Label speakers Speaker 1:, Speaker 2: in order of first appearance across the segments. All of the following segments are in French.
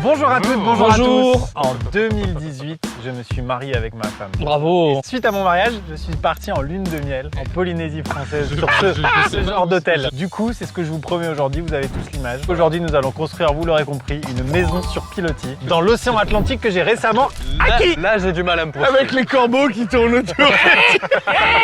Speaker 1: Bonjour à toutes, bonjour à
Speaker 2: Bonjour.
Speaker 1: tous. En 2018, je me suis marié avec ma femme.
Speaker 2: Bravo.
Speaker 1: Suite à mon mariage, je suis parti en lune de miel en Polynésie française sur ce genre d'hôtel. Du coup, c'est ce que je vous promets aujourd'hui, vous avez tous l'image. Aujourd'hui, nous allons construire, vous l'aurez compris, une maison sur pilotis dans l'océan Atlantique que j'ai récemment acquis.
Speaker 2: Là, j'ai du mal à me projeter.
Speaker 3: Avec les corbeaux qui tournent autour.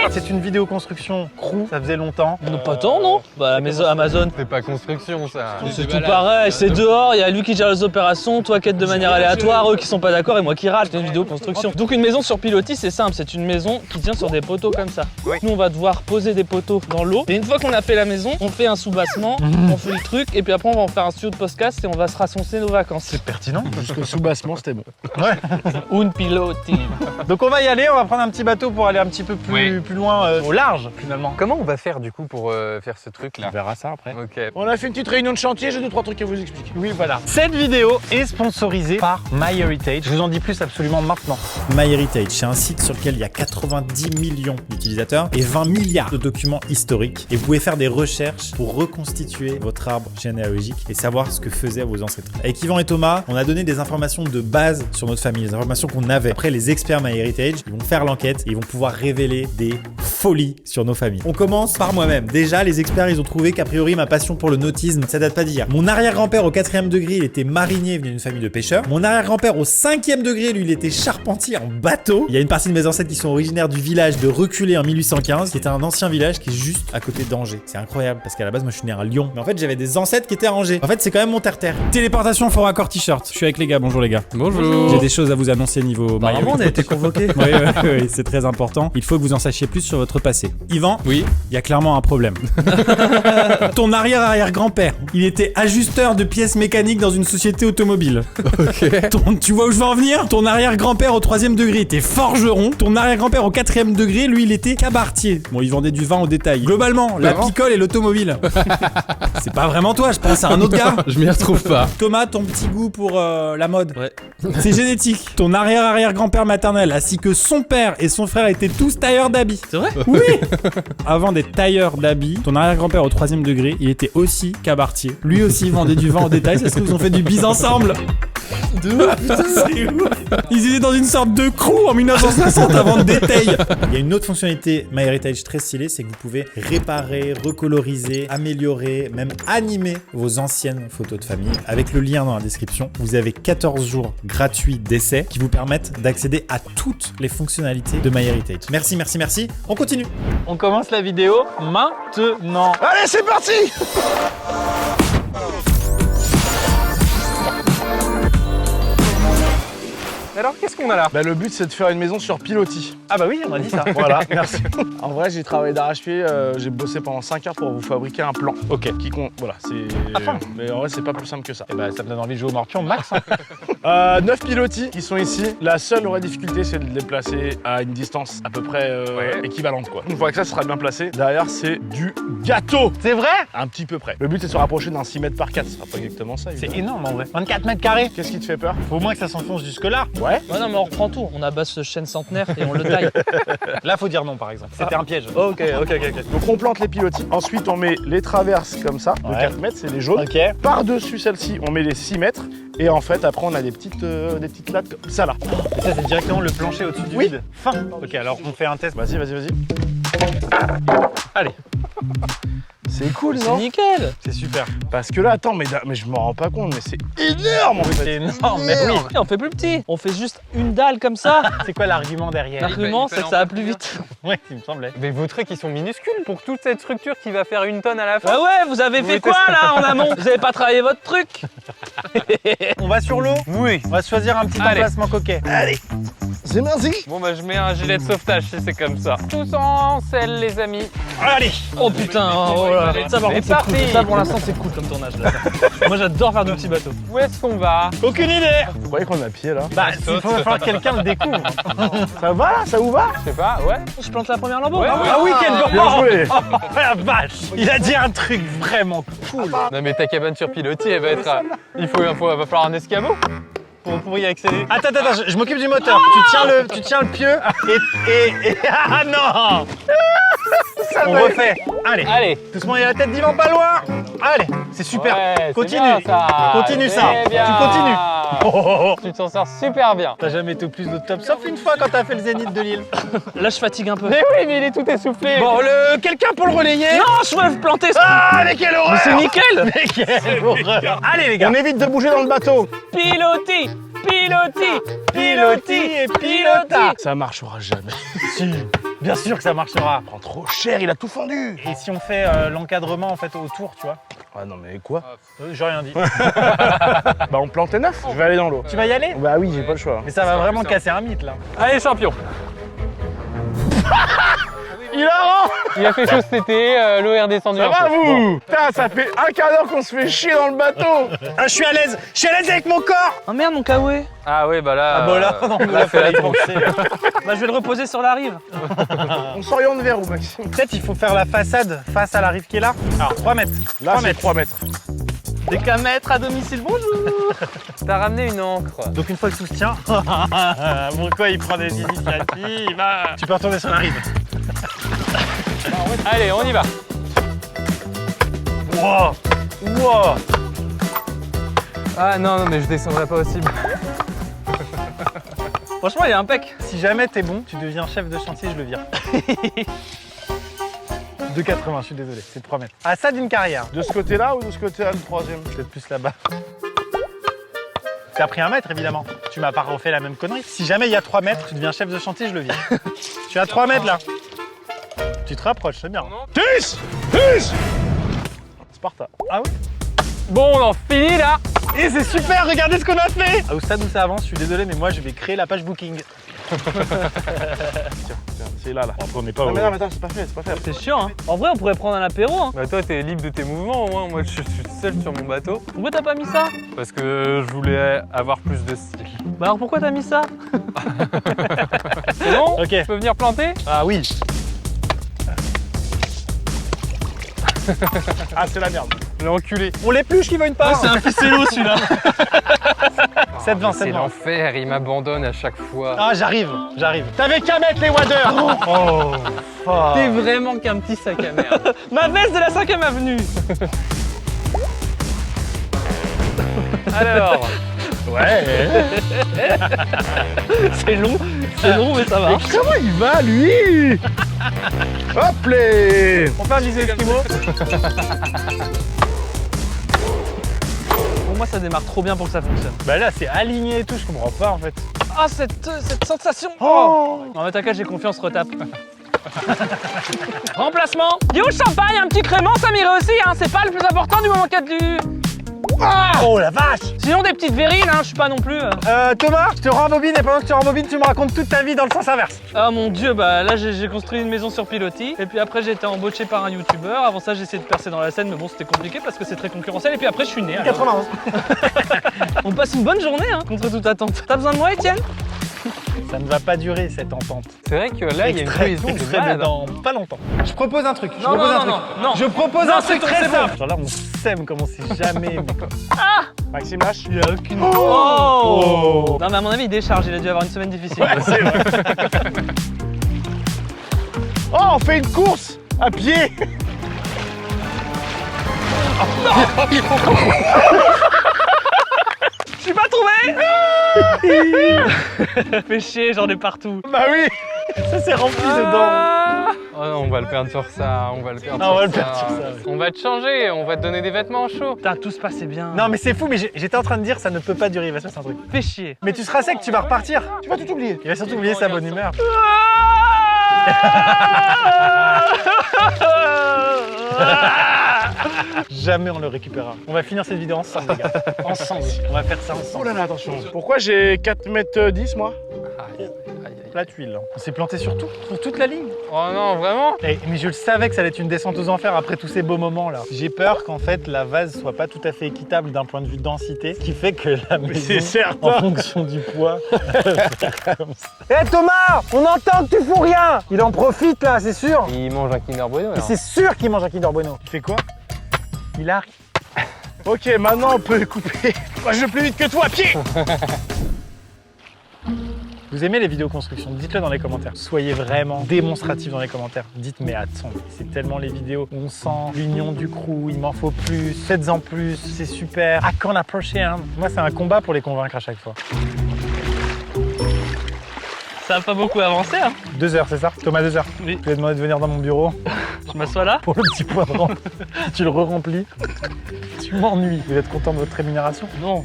Speaker 1: C'est une vidéo construction crew, ça faisait longtemps.
Speaker 2: Non, pas tant, non? Bah, la maison Amazon.
Speaker 3: C'est pas construction ça.
Speaker 2: C'est tout pareil, c'est dehors, il y a lui qui gère les opérations, toi qui aides de manière aléatoire, eux qui sont pas d'accord et moi qui râle, c'est une vidéo construction. Donc une maison sur pilotis, c'est simple, c'est une maison qui tient sur des poteaux comme ça. Nous on va devoir poser des poteaux dans l'eau et une fois qu'on a fait la maison, on fait un soubassement, on fait le truc et puis après on va en faire un studio de podcast et on va se raconter nos vacances.
Speaker 1: C'est pertinent.
Speaker 3: Jusqu'au soubassement c'était bon.
Speaker 1: Ouais.
Speaker 2: Un piloti.
Speaker 1: Donc on va y aller, on va prendre un petit bateau pour aller un petit peu plus loin, au large finalement.
Speaker 3: Comment on va faire du coup pour faire ce truc là?
Speaker 1: On verra ça après.
Speaker 3: Ok.
Speaker 4: On a fait une petite réunion de chantier, j'ai 2-3 trucs à vous expliquer.
Speaker 1: Oui, voilà. Cette vidéo est sponsorisée par MyHeritage. Je vous en dis plus absolument maintenant.
Speaker 5: MyHeritage, c'est un site sur lequel il y a 90 millions d'utilisateurs et 20 milliards de documents historiques. Et vous pouvez faire des recherches pour reconstituer votre arbre généalogique et savoir ce que faisaient vos ancêtres. Avec Yvan et Thomas, on a donné des informations de base sur notre famille, des informations qu'on avait. Après, les experts MyHeritage, ils vont faire l'enquête et ils vont pouvoir révéler des folies sur nos familles. On commence par moi-même. Déjà, les experts, ils ont trouvé qu'a priori, ma passion pour le nautisme, ça date pas d'hier. Mon arrière-grand-père au 4e degré, il était marinier, venu d'une famille de pêcheurs. Mon arrière-grand-père au 5e degré, lui, il était charpentier en bateau. Il y a une partie de mes ancêtres qui sont originaires du village de Reculé en 1815, qui était un ancien village qui est juste à côté d'Angers. C'est incroyable parce qu'à la base, moi, je suis né à Lyon. Mais en fait, j'avais des ancêtres qui étaient à Angers. En fait, c'est quand même mon terre-terre. Téléportation fort accord t-shirt. Je suis avec les gars. Bonjour les gars.
Speaker 3: Bonjour.
Speaker 5: J'ai des choses à vous annoncer niveau
Speaker 2: Apparemment, on a été convoqués.
Speaker 5: Oui, c'est très important. Il faut que vous en sachiez plus sur votre passé. Yvan,
Speaker 3: Oui.
Speaker 5: il y a clairement un problème. Ton arrière-arrière-grand-père, il était ajusteur de pièces mécaniques dans une société automobile.
Speaker 3: Ok.
Speaker 5: Tu vois où je veux en venir? Ton arrière-grand-père au 3e degré était forgeron. Ton arrière-grand-père au 4e degré, lui, il était cabaretier. Bon, il vendait du vin au détail. Globalement, la
Speaker 3: Vraiment
Speaker 5: picole et l'automobile. C'est pas vraiment toi, je pense à un autre gars.
Speaker 3: Je m'y retrouve pas.
Speaker 5: Thomas, ton petit goût pour la mode.
Speaker 2: Ouais.
Speaker 5: C'est génétique. Ton arrière-arrière-grand-père maternel, ainsi que son père et son frère étaient tous tailleurs d'habits.
Speaker 2: C'est vrai?
Speaker 5: Oui. Avant d'être tailleur d'habits, ton arrière-grand-père au 3e degré, il était aussi cabaretier. Lui aussi vendait du vin au détail, c'est ce qu'ils ont fait du bise ensemble. C'est ouf. Ils étaient dans une sorte de crew en 1960 avant de détail. Il y a une autre fonctionnalité MyHeritage très stylée, c'est que vous pouvez réparer, recoloriser, améliorer, même animer vos anciennes photos de famille. Avec le lien dans la description, vous avez 14 jours gratuits d'essai qui vous permettent d'accéder à toutes les fonctionnalités de MyHeritage. Merci, merci, merci. On continue.
Speaker 1: On commence la vidéo maintenant.
Speaker 4: Allez, c'est parti!
Speaker 3: Alors qu'est-ce qu'on a là?
Speaker 4: Bah, le but c'est de faire une maison sur pilotis.
Speaker 1: Ah bah oui, on a dit ça.
Speaker 4: Voilà, merci. En vrai, j'ai travaillé d'arrache-pied, j'ai bossé pendant 5 heures pour vous fabriquer un plan.
Speaker 1: Ok.
Speaker 4: Voilà, c'est. Mais en vrai, c'est pas plus simple que ça.
Speaker 1: Et bah ça me donne envie de jouer au morpion, Max. Hein.
Speaker 4: 9 pilotis qui sont ici. La seule vraie difficulté, c'est de les placer à une distance à peu près équivalente, quoi. Une fois que ça sera bien placé, derrière, c'est du gâteau.
Speaker 1: C'est vrai?
Speaker 4: Un petit peu près. Le but, c'est de se rapprocher d'un 6 mètres par 4. Ce sera pas exactement ça,
Speaker 1: C'est
Speaker 4: évidemment.
Speaker 1: énorme en vrai. 24 mètres carrés.
Speaker 4: Qu'est-ce qui te fait peur?
Speaker 1: Faut au moins que ça s'enfonce jusque là.
Speaker 4: Ouais.
Speaker 2: Ouais, non, mais on reprend tout. On abat ce chêne centenaire et on le taille.
Speaker 1: Là, faut dire non par exemple. C'était un piège.
Speaker 2: Ok.
Speaker 4: Donc, on plante les pilotis. Ensuite, on met les traverses comme ça, de
Speaker 1: Ouais.
Speaker 4: 4 mètres, c'est les jaunes.
Speaker 1: Ok.
Speaker 4: Par-dessus celle-ci, on met les 6 mètres. Et en fait, après, on a des petites lattes comme ça là.
Speaker 1: Et ça, c'est directement le plancher au-dessus du
Speaker 4: Oui.
Speaker 1: vide. Fin. Ok, alors on fait un test.
Speaker 4: Vas-y.
Speaker 1: Allez.
Speaker 4: C'est cool,
Speaker 2: C'est
Speaker 4: non?
Speaker 2: nickel.
Speaker 1: C'est super.
Speaker 4: Parce que là, attends, mais je m'en rends pas compte, mais c'est énorme en fait.
Speaker 1: C'est énorme. Mais oui.
Speaker 2: Et on fait plus petit. On fait juste une dalle comme ça.
Speaker 1: C'est quoi l'argument derrière?
Speaker 2: L'argument, c'est que ça va plus vite.
Speaker 1: Ouais, il me semblait.
Speaker 3: Mais vos trucs ils sont minuscules pour toute cette structure qui va faire 1 tonne à la fin.
Speaker 2: Ah ouais, vous avez fait quoi là en amont? Vous avez pas travaillé votre truc?
Speaker 1: On va sur l'eau?
Speaker 3: Oui.
Speaker 1: On va choisir un petit
Speaker 3: Allez.
Speaker 1: emplacement coquet.
Speaker 4: Allez, c'est merci.
Speaker 3: Bon bah je mets un gilet de sauvetage si c'est comme ça. Tous en selle les amis.
Speaker 1: Allez.
Speaker 2: Oh putain, oh là là. Ça par
Speaker 3: C'est
Speaker 2: contre c'est cool.
Speaker 3: parti.
Speaker 2: Ça pour l'instant c'est cool comme tournage là. Moi j'adore faire de petits bateaux.
Speaker 3: Où est-ce qu'on va?
Speaker 1: Aucune idée.
Speaker 4: Vous croyez qu'on a pied là?
Speaker 1: Bah, il faut falloir que quelqu'un le découvre.
Speaker 4: Ça va là? Ça vous va?
Speaker 3: Je sais pas, ouais.
Speaker 2: Je plante la première lambeau.
Speaker 3: Ouais, ouais.
Speaker 1: Ah oui, quel
Speaker 4: Bien joué.
Speaker 1: Oh la vache. Il a dit un truc vraiment cool.
Speaker 3: Non mais ta cabane sur pilotis elle va être va falloir un escabeau.
Speaker 1: Pour y accéder. Attends, je m'occupe du moteur. Tu tiens le pieu et ah non. On refait. Allez.
Speaker 3: Allez.
Speaker 1: Doucement, il y a la tête d'Yvan pas loin. Allez, c'est super.
Speaker 3: Ouais, c'est
Speaker 1: Continue.
Speaker 3: bien, ça.
Speaker 1: Continue ça.
Speaker 3: C'est bien.
Speaker 1: Tu continues.
Speaker 3: Tu t'en sors super bien.
Speaker 1: T'as jamais été au plus de top, sauf une fois quand t'as fait le Zénith de Lille.
Speaker 2: Là, je fatigue un peu.
Speaker 3: Mais oui, mais il est tout essoufflé.
Speaker 1: Bon, quelqu'un pour le relayer?
Speaker 2: Non, je veux planter ça.
Speaker 1: Ah, mais quelle horreur!
Speaker 2: Mais c'est nickel.
Speaker 1: Mais quelle horreur! Allez les gars,
Speaker 4: On évite de bouger dans le bateau.
Speaker 2: Piloti, piloti,
Speaker 1: piloti et pilota!
Speaker 4: Ça marchera jamais.
Speaker 1: Si, bien sûr que ça marchera.
Speaker 4: Prend trop cher, il a tout fendu.
Speaker 1: Et si on fait l'encadrement en fait autour, tu vois?
Speaker 4: Ah non mais quoi?
Speaker 1: J'ai rien dit.
Speaker 4: Bah on plante les neufs. Je vais aller dans l'eau.
Speaker 1: Tu vas y aller?
Speaker 4: Bah oui, j'ai pas le choix.
Speaker 1: Mais ça va vraiment casser un mythe là.
Speaker 3: Allez, champion.
Speaker 4: Il a rend.
Speaker 3: Il a fait chaud cet été, l'eau est redescendue
Speaker 4: Ça
Speaker 3: un
Speaker 4: va
Speaker 3: peu.
Speaker 4: vous? Putain, ça fait un quart d'heure qu'on se fait chier dans le bateau.
Speaker 1: Ah, je suis à l'aise avec mon corps!
Speaker 2: Oh merde, mon kawaii.
Speaker 3: Ah oui, bah là.
Speaker 1: Ah bah là, non, mais là,
Speaker 3: fais la
Speaker 1: fallait y
Speaker 3: tronche.
Speaker 1: penser.
Speaker 2: Bah, je vais le reposer sur la rive.
Speaker 4: On s'oriente vers où, Maxime?
Speaker 1: Peut-être il faut faire la façade face à la rive qui est là. Alors 3 mètres.
Speaker 4: Là,
Speaker 1: 3
Speaker 4: c'est
Speaker 1: mètres.
Speaker 4: 3 mètres.
Speaker 2: Des qu'à mettre à domicile, bonjour.
Speaker 3: T'as ramené une encre.
Speaker 1: Donc une fois que tout se tient, pourquoi il prend des initiatives? Tu peux retourner sur la rive.
Speaker 3: Allez, on y va.
Speaker 1: Wow. Wow.
Speaker 3: Ah non, mais je descendrai pas aussi bas.
Speaker 2: Franchement, il est impec.
Speaker 1: Si jamais t'es bon, tu deviens chef de chantier, je le vire. 2,80, je suis désolé, c'est 3 mètres. À ça d'une carrière,
Speaker 4: De ce côté-là ou de ce côté-là, le troisième?
Speaker 1: peut-être plus là-bas. T'as pris 1 mètre évidemment, tu m'as pas refait la même connerie. Si jamais il y a 3 mètres, tu deviens chef de chantier, je le vire. Tu as 3 mètres là. Tu te rapproches, c'est bien.
Speaker 4: 10 10 Sparta.
Speaker 1: Ah oui?
Speaker 3: Bon, on en finit là.
Speaker 1: Et c'est super, regardez ce qu'on a fait! Au stade où ça avance, je suis désolé, mais moi je vais créer la page booking.
Speaker 4: Tiens, c'est là. Après, on n'est pas. Non, mais attends, c'est pas fait, c'est pas fait.
Speaker 2: C'est chiant, hein. En vrai, on pourrait prendre un apéro, hein.
Speaker 3: Bah toi, t'es libre de tes mouvements au moins. Moi, je suis seul sur mon bateau.
Speaker 2: Pourquoi t'as pas mis ça?
Speaker 3: Parce que je voulais avoir plus de style.
Speaker 2: Bah alors pourquoi t'as mis ça?
Speaker 3: C'est bon?
Speaker 1: Ok.
Speaker 3: Je peux venir planter?
Speaker 1: Ah oui.
Speaker 4: Ah, c'est la merde.
Speaker 3: L'enculé.
Speaker 1: On l'épluche qui veut une part.
Speaker 2: C'est un ficello celui-là.
Speaker 1: 7-20,
Speaker 3: C'est
Speaker 1: 7-20.
Speaker 3: l'enfer, il m'abandonne à chaque fois.
Speaker 1: Ah, j'arrive. T'avais qu'à mettre les waders. Oh.
Speaker 3: T'es vraiment qu'un petit sac à merde.
Speaker 2: Ma veste de la 5ème avenue.
Speaker 3: Alors,
Speaker 4: Ouais.
Speaker 2: C'est long, mais ça marche.
Speaker 4: Comment il va, lui? Hop les.
Speaker 1: On fait un lycée Esquimau.
Speaker 2: Pour moi, ça démarre trop bien pour que ça fonctionne.
Speaker 1: Bah là, c'est aligné et tout, je comprends pas en fait.
Speaker 2: Ah, cette sensation.
Speaker 1: Oh.
Speaker 2: Non mais t'inquiète, j'ai confiance, retape. Remplacement. Yo, champagne, un petit crément, ça m'irait aussi, hein. C'est pas le plus important du moment qu'il y a du...
Speaker 1: Oh la vache.
Speaker 2: Sinon, des petites verrines, hein, je suis pas non plus...
Speaker 1: Thomas, je te rembobine et pendant que tu rembobines, tu me racontes toute ta vie dans le sens inverse.
Speaker 2: Ah mon dieu, bah là j'ai construit une maison sur pilotis. Et puis après j'ai été embauché par un youtubeur. Avant ça j'ai essayé de percer dans la scène, mais bon c'était compliqué parce que c'est très concurrentiel. Et puis après je suis né. alors.
Speaker 1: 91.
Speaker 2: On passe une bonne journée, hein, contre toute attente. T'as besoin de moi, Étienne?
Speaker 1: Ça ne va pas durer cette entente.
Speaker 3: c'est vrai que là, il y a une cohésion de
Speaker 1: Extrait
Speaker 3: malade.
Speaker 1: dans pas longtemps. Je propose un truc. Je
Speaker 2: Non,
Speaker 1: propose
Speaker 2: non,
Speaker 1: un
Speaker 2: non,
Speaker 1: truc.
Speaker 2: non, non.
Speaker 1: Je propose
Speaker 2: Non,
Speaker 1: un
Speaker 2: c'est
Speaker 1: truc
Speaker 2: bon,
Speaker 1: très
Speaker 2: c'est
Speaker 1: simple. Genre là, on s'aime comme on s'est jamais aimé.
Speaker 4: Maxime lâche.
Speaker 1: Il y a aucune.
Speaker 2: Oh, non mais à mon avis il décharge, il a dû avoir une semaine difficile.
Speaker 4: Oh, on fait une course à pied.
Speaker 2: Je suis pas trouvé. Fais chier, j'en ai partout.
Speaker 4: Bah oui.
Speaker 1: Ça s'est rempli dedans.
Speaker 3: Oh non, on va le perdre sur ça, on va le perdre
Speaker 1: Ah,
Speaker 3: sur
Speaker 1: on va
Speaker 3: ça.
Speaker 1: le perdre sur ça, ouais.
Speaker 3: On va te changer, on va te donner des vêtements chauds.
Speaker 2: Putain, tout se passait bien.
Speaker 1: Non mais c'est fou, mais j'étais en train de dire ça ne peut pas durer, il va se passer un truc.
Speaker 2: Fais chier.
Speaker 1: Mais tu seras sec, tu vas repartir.
Speaker 4: Tu vas tout oublier.
Speaker 1: Il va surtout oublier sa bonne humeur. Jamais on le récupérera. On va finir cette vidéo ensemble, les gars. Ensemble. On va faire ça
Speaker 4: Oh
Speaker 1: ensemble.
Speaker 4: là là, attention. Pourquoi j'ai 4,10 m moi?
Speaker 3: Aïe, aïe, aïe.
Speaker 1: La tuile. On s'est planté sur tout, sur toute la ligne.
Speaker 3: Oh non, vraiment?
Speaker 1: Mais je le savais que ça allait être une descente aux enfers après tous ces beaux moments là. J'ai peur qu'en fait la vase soit pas tout à fait équitable d'un point de vue densité, ce qui fait que la
Speaker 4: Mais
Speaker 1: maison,
Speaker 4: c'est certain.
Speaker 1: en fonction du poids. Hé Thomas, on entend que tu fous rien. Il en profite là, c'est sûr.
Speaker 3: Il mange un Kinder Bueno
Speaker 1: Et
Speaker 3: alors.
Speaker 1: c'est sûr qu'il mange un Kinder Bueno. Il fait quoi? Il arrive.
Speaker 4: Ok, maintenant on peut couper. Moi je vais plus vite que toi, à pied.
Speaker 1: Vous aimez les vidéos construction? Dites-le dans les commentaires. Soyez vraiment démonstratifs dans les commentaires. Dites mais attends, c'est tellement les vidéos où on sent l'union du crew, il m'en faut plus, faites-en plus, c'est super. À quand la prochaine? Moi c'est un combat pour les convaincre à chaque fois.
Speaker 2: Ça a pas beaucoup avancé, hein.
Speaker 1: 2 heures, c'est ça? Thomas, 2 heures.
Speaker 2: Oui.
Speaker 1: Je lui ai demandé de venir dans mon bureau
Speaker 2: Je m'assois là.
Speaker 1: pour le petit point de rente. Si tu le re-remplis, tu m'ennuies. Vous êtes content de votre rémunération?
Speaker 2: Non,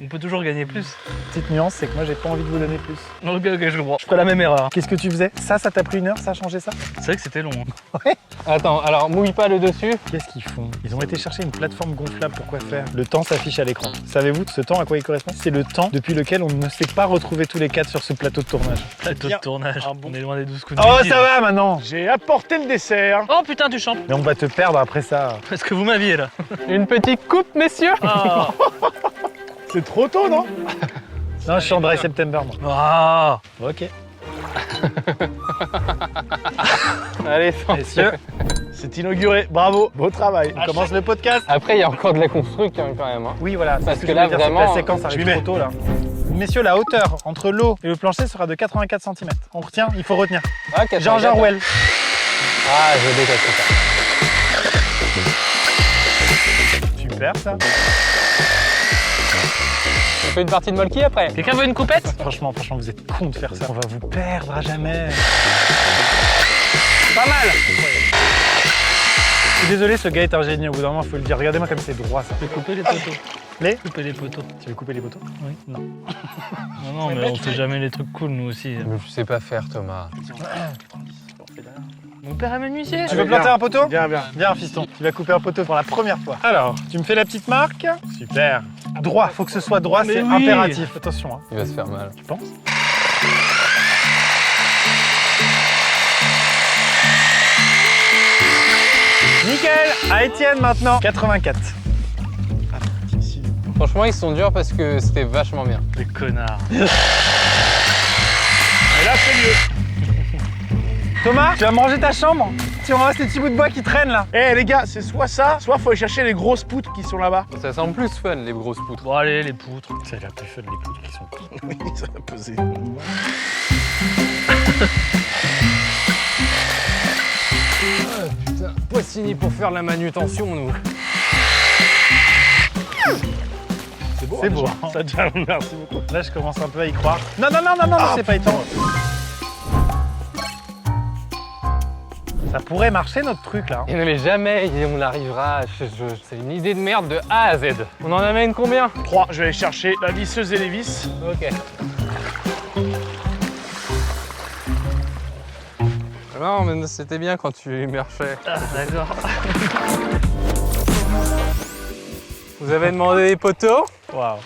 Speaker 2: on peut toujours gagner plus.
Speaker 1: Petite nuance, c'est que moi j'ai pas envie de vous donner plus.
Speaker 2: Ok, je comprends. Je ferai la même erreur.
Speaker 1: Qu'est-ce que tu faisais? Ça t'a pris 1 heure, ça a changé ça?
Speaker 2: C'est vrai que c'était long. Hein.
Speaker 3: Attends, alors mouille pas le dessus.
Speaker 1: Qu'est-ce qu'ils font? Ils ont été chercher une plateforme gonflable pour quoi faire? Le temps s'affiche à l'écran. Savez-vous ce temps à quoi il correspond? C'est le temps depuis lequel on ne s'est pas retrouvé tous les 4 sur ce plateau de tournage.
Speaker 2: Plateau de tournage. On est loin des 12 coups de
Speaker 1: Oh
Speaker 2: midi,
Speaker 1: ça
Speaker 2: là.
Speaker 1: va maintenant!
Speaker 4: J'ai apporté le dessert.
Speaker 2: Oh putain, tu chantes.
Speaker 1: Mais on va te perdre après ça.
Speaker 2: Est-ce que vous m'aviez là?
Speaker 3: Une petite coupe, messieurs.
Speaker 2: Ah.
Speaker 4: C'est trop tôt, non?
Speaker 1: Non, je suis en dry September moi.
Speaker 2: Ah.
Speaker 1: Ok.
Speaker 3: Allez,
Speaker 1: Messieurs,
Speaker 4: C'est inauguré. Bravo. Beau travail.
Speaker 1: on commence le podcast.
Speaker 3: Après, il y a encore de la construction quand même. Hein.
Speaker 1: Oui voilà,
Speaker 3: Parce
Speaker 1: c'est ce
Speaker 3: que
Speaker 1: je
Speaker 3: là,
Speaker 1: voulais dire, c'est
Speaker 3: vraiment,
Speaker 1: la séquence
Speaker 4: je
Speaker 1: arrive
Speaker 4: m'y mets.
Speaker 1: trop tôt là. Messieurs, la hauteur entre l'eau et le plancher sera de 84 cm. On retient, il faut retenir.
Speaker 3: Ah,
Speaker 1: George Orwell.
Speaker 3: Ah, je déteste ça.
Speaker 1: Super ça.
Speaker 3: On fait une partie de molki après.
Speaker 2: Quelqu'un veut une coupette?
Speaker 1: Franchement, vous êtes con de faire ça. On va vous perdre à jamais.
Speaker 3: Pas mal.
Speaker 1: Je suis désolé, ce gars est un génie. Au bout d'un moment, il faut le dire. Regardez-moi comme c'est droit ça.
Speaker 2: Je vais couper les poteaux.
Speaker 1: Les
Speaker 2: Couper les poteaux.
Speaker 1: Tu veux couper les poteaux?
Speaker 2: Oui.
Speaker 1: Non.
Speaker 2: Non, mais on fait jamais les trucs cool, nous aussi.
Speaker 3: Mais je sais pas faire, Thomas.
Speaker 2: Mon père est menuisier.
Speaker 1: Tu veux
Speaker 4: Allez,
Speaker 1: planter
Speaker 4: viens.
Speaker 1: un poteau?
Speaker 4: Viens, viens.
Speaker 1: Viens, fiston. Tu vas couper un poteau pour la première fois. Alors, tu me fais la petite marque. Super. Droit, faut que ce soit droit,
Speaker 2: Mais
Speaker 1: c'est
Speaker 2: oui.
Speaker 1: impératif. Attention, hein.
Speaker 3: Il va se faire mal.
Speaker 1: Tu penses? Nickel. À Étienne maintenant. 84.
Speaker 3: Franchement, ils sont durs parce que c'était vachement bien.
Speaker 2: Les connards.
Speaker 4: Et là, c'est mieux.
Speaker 1: Thomas, tu vas manger ta chambre? Tu ramasses les petits bouts de bois qui traînent là.
Speaker 4: Eh les gars, c'est soit ça, soit faut aller chercher les grosses poutres qui sont là-bas.
Speaker 3: Ça semble plus fun, les grosses poutres.
Speaker 2: Bon, allez, les poutres.
Speaker 1: C'est la plus fun, les poutres qui sont.
Speaker 4: Oui, ça va peser.
Speaker 3: Putain, Poissini pour faire la manutention, nous.
Speaker 4: C'est beau.
Speaker 1: C'est
Speaker 4: hein,
Speaker 1: beau,
Speaker 4: déjà.
Speaker 1: hein.
Speaker 4: Ça déjà, merci beaucoup.
Speaker 1: Là, je commence un peu à y croire. Non, non, non, non, non, c'est pas étonnant. Ça pourrait marcher notre truc là.
Speaker 3: Et non, mais jamais on arrivera. C'est une idée de merde de A à Z. On en amène combien?
Speaker 4: 3, je vais aller chercher la visseuse et les vis.
Speaker 3: Ok. Non, mais c'était bien quand tu marchais.
Speaker 2: Ah, d'accord.
Speaker 3: Vous avez demandé les poteaux?
Speaker 1: Waouh.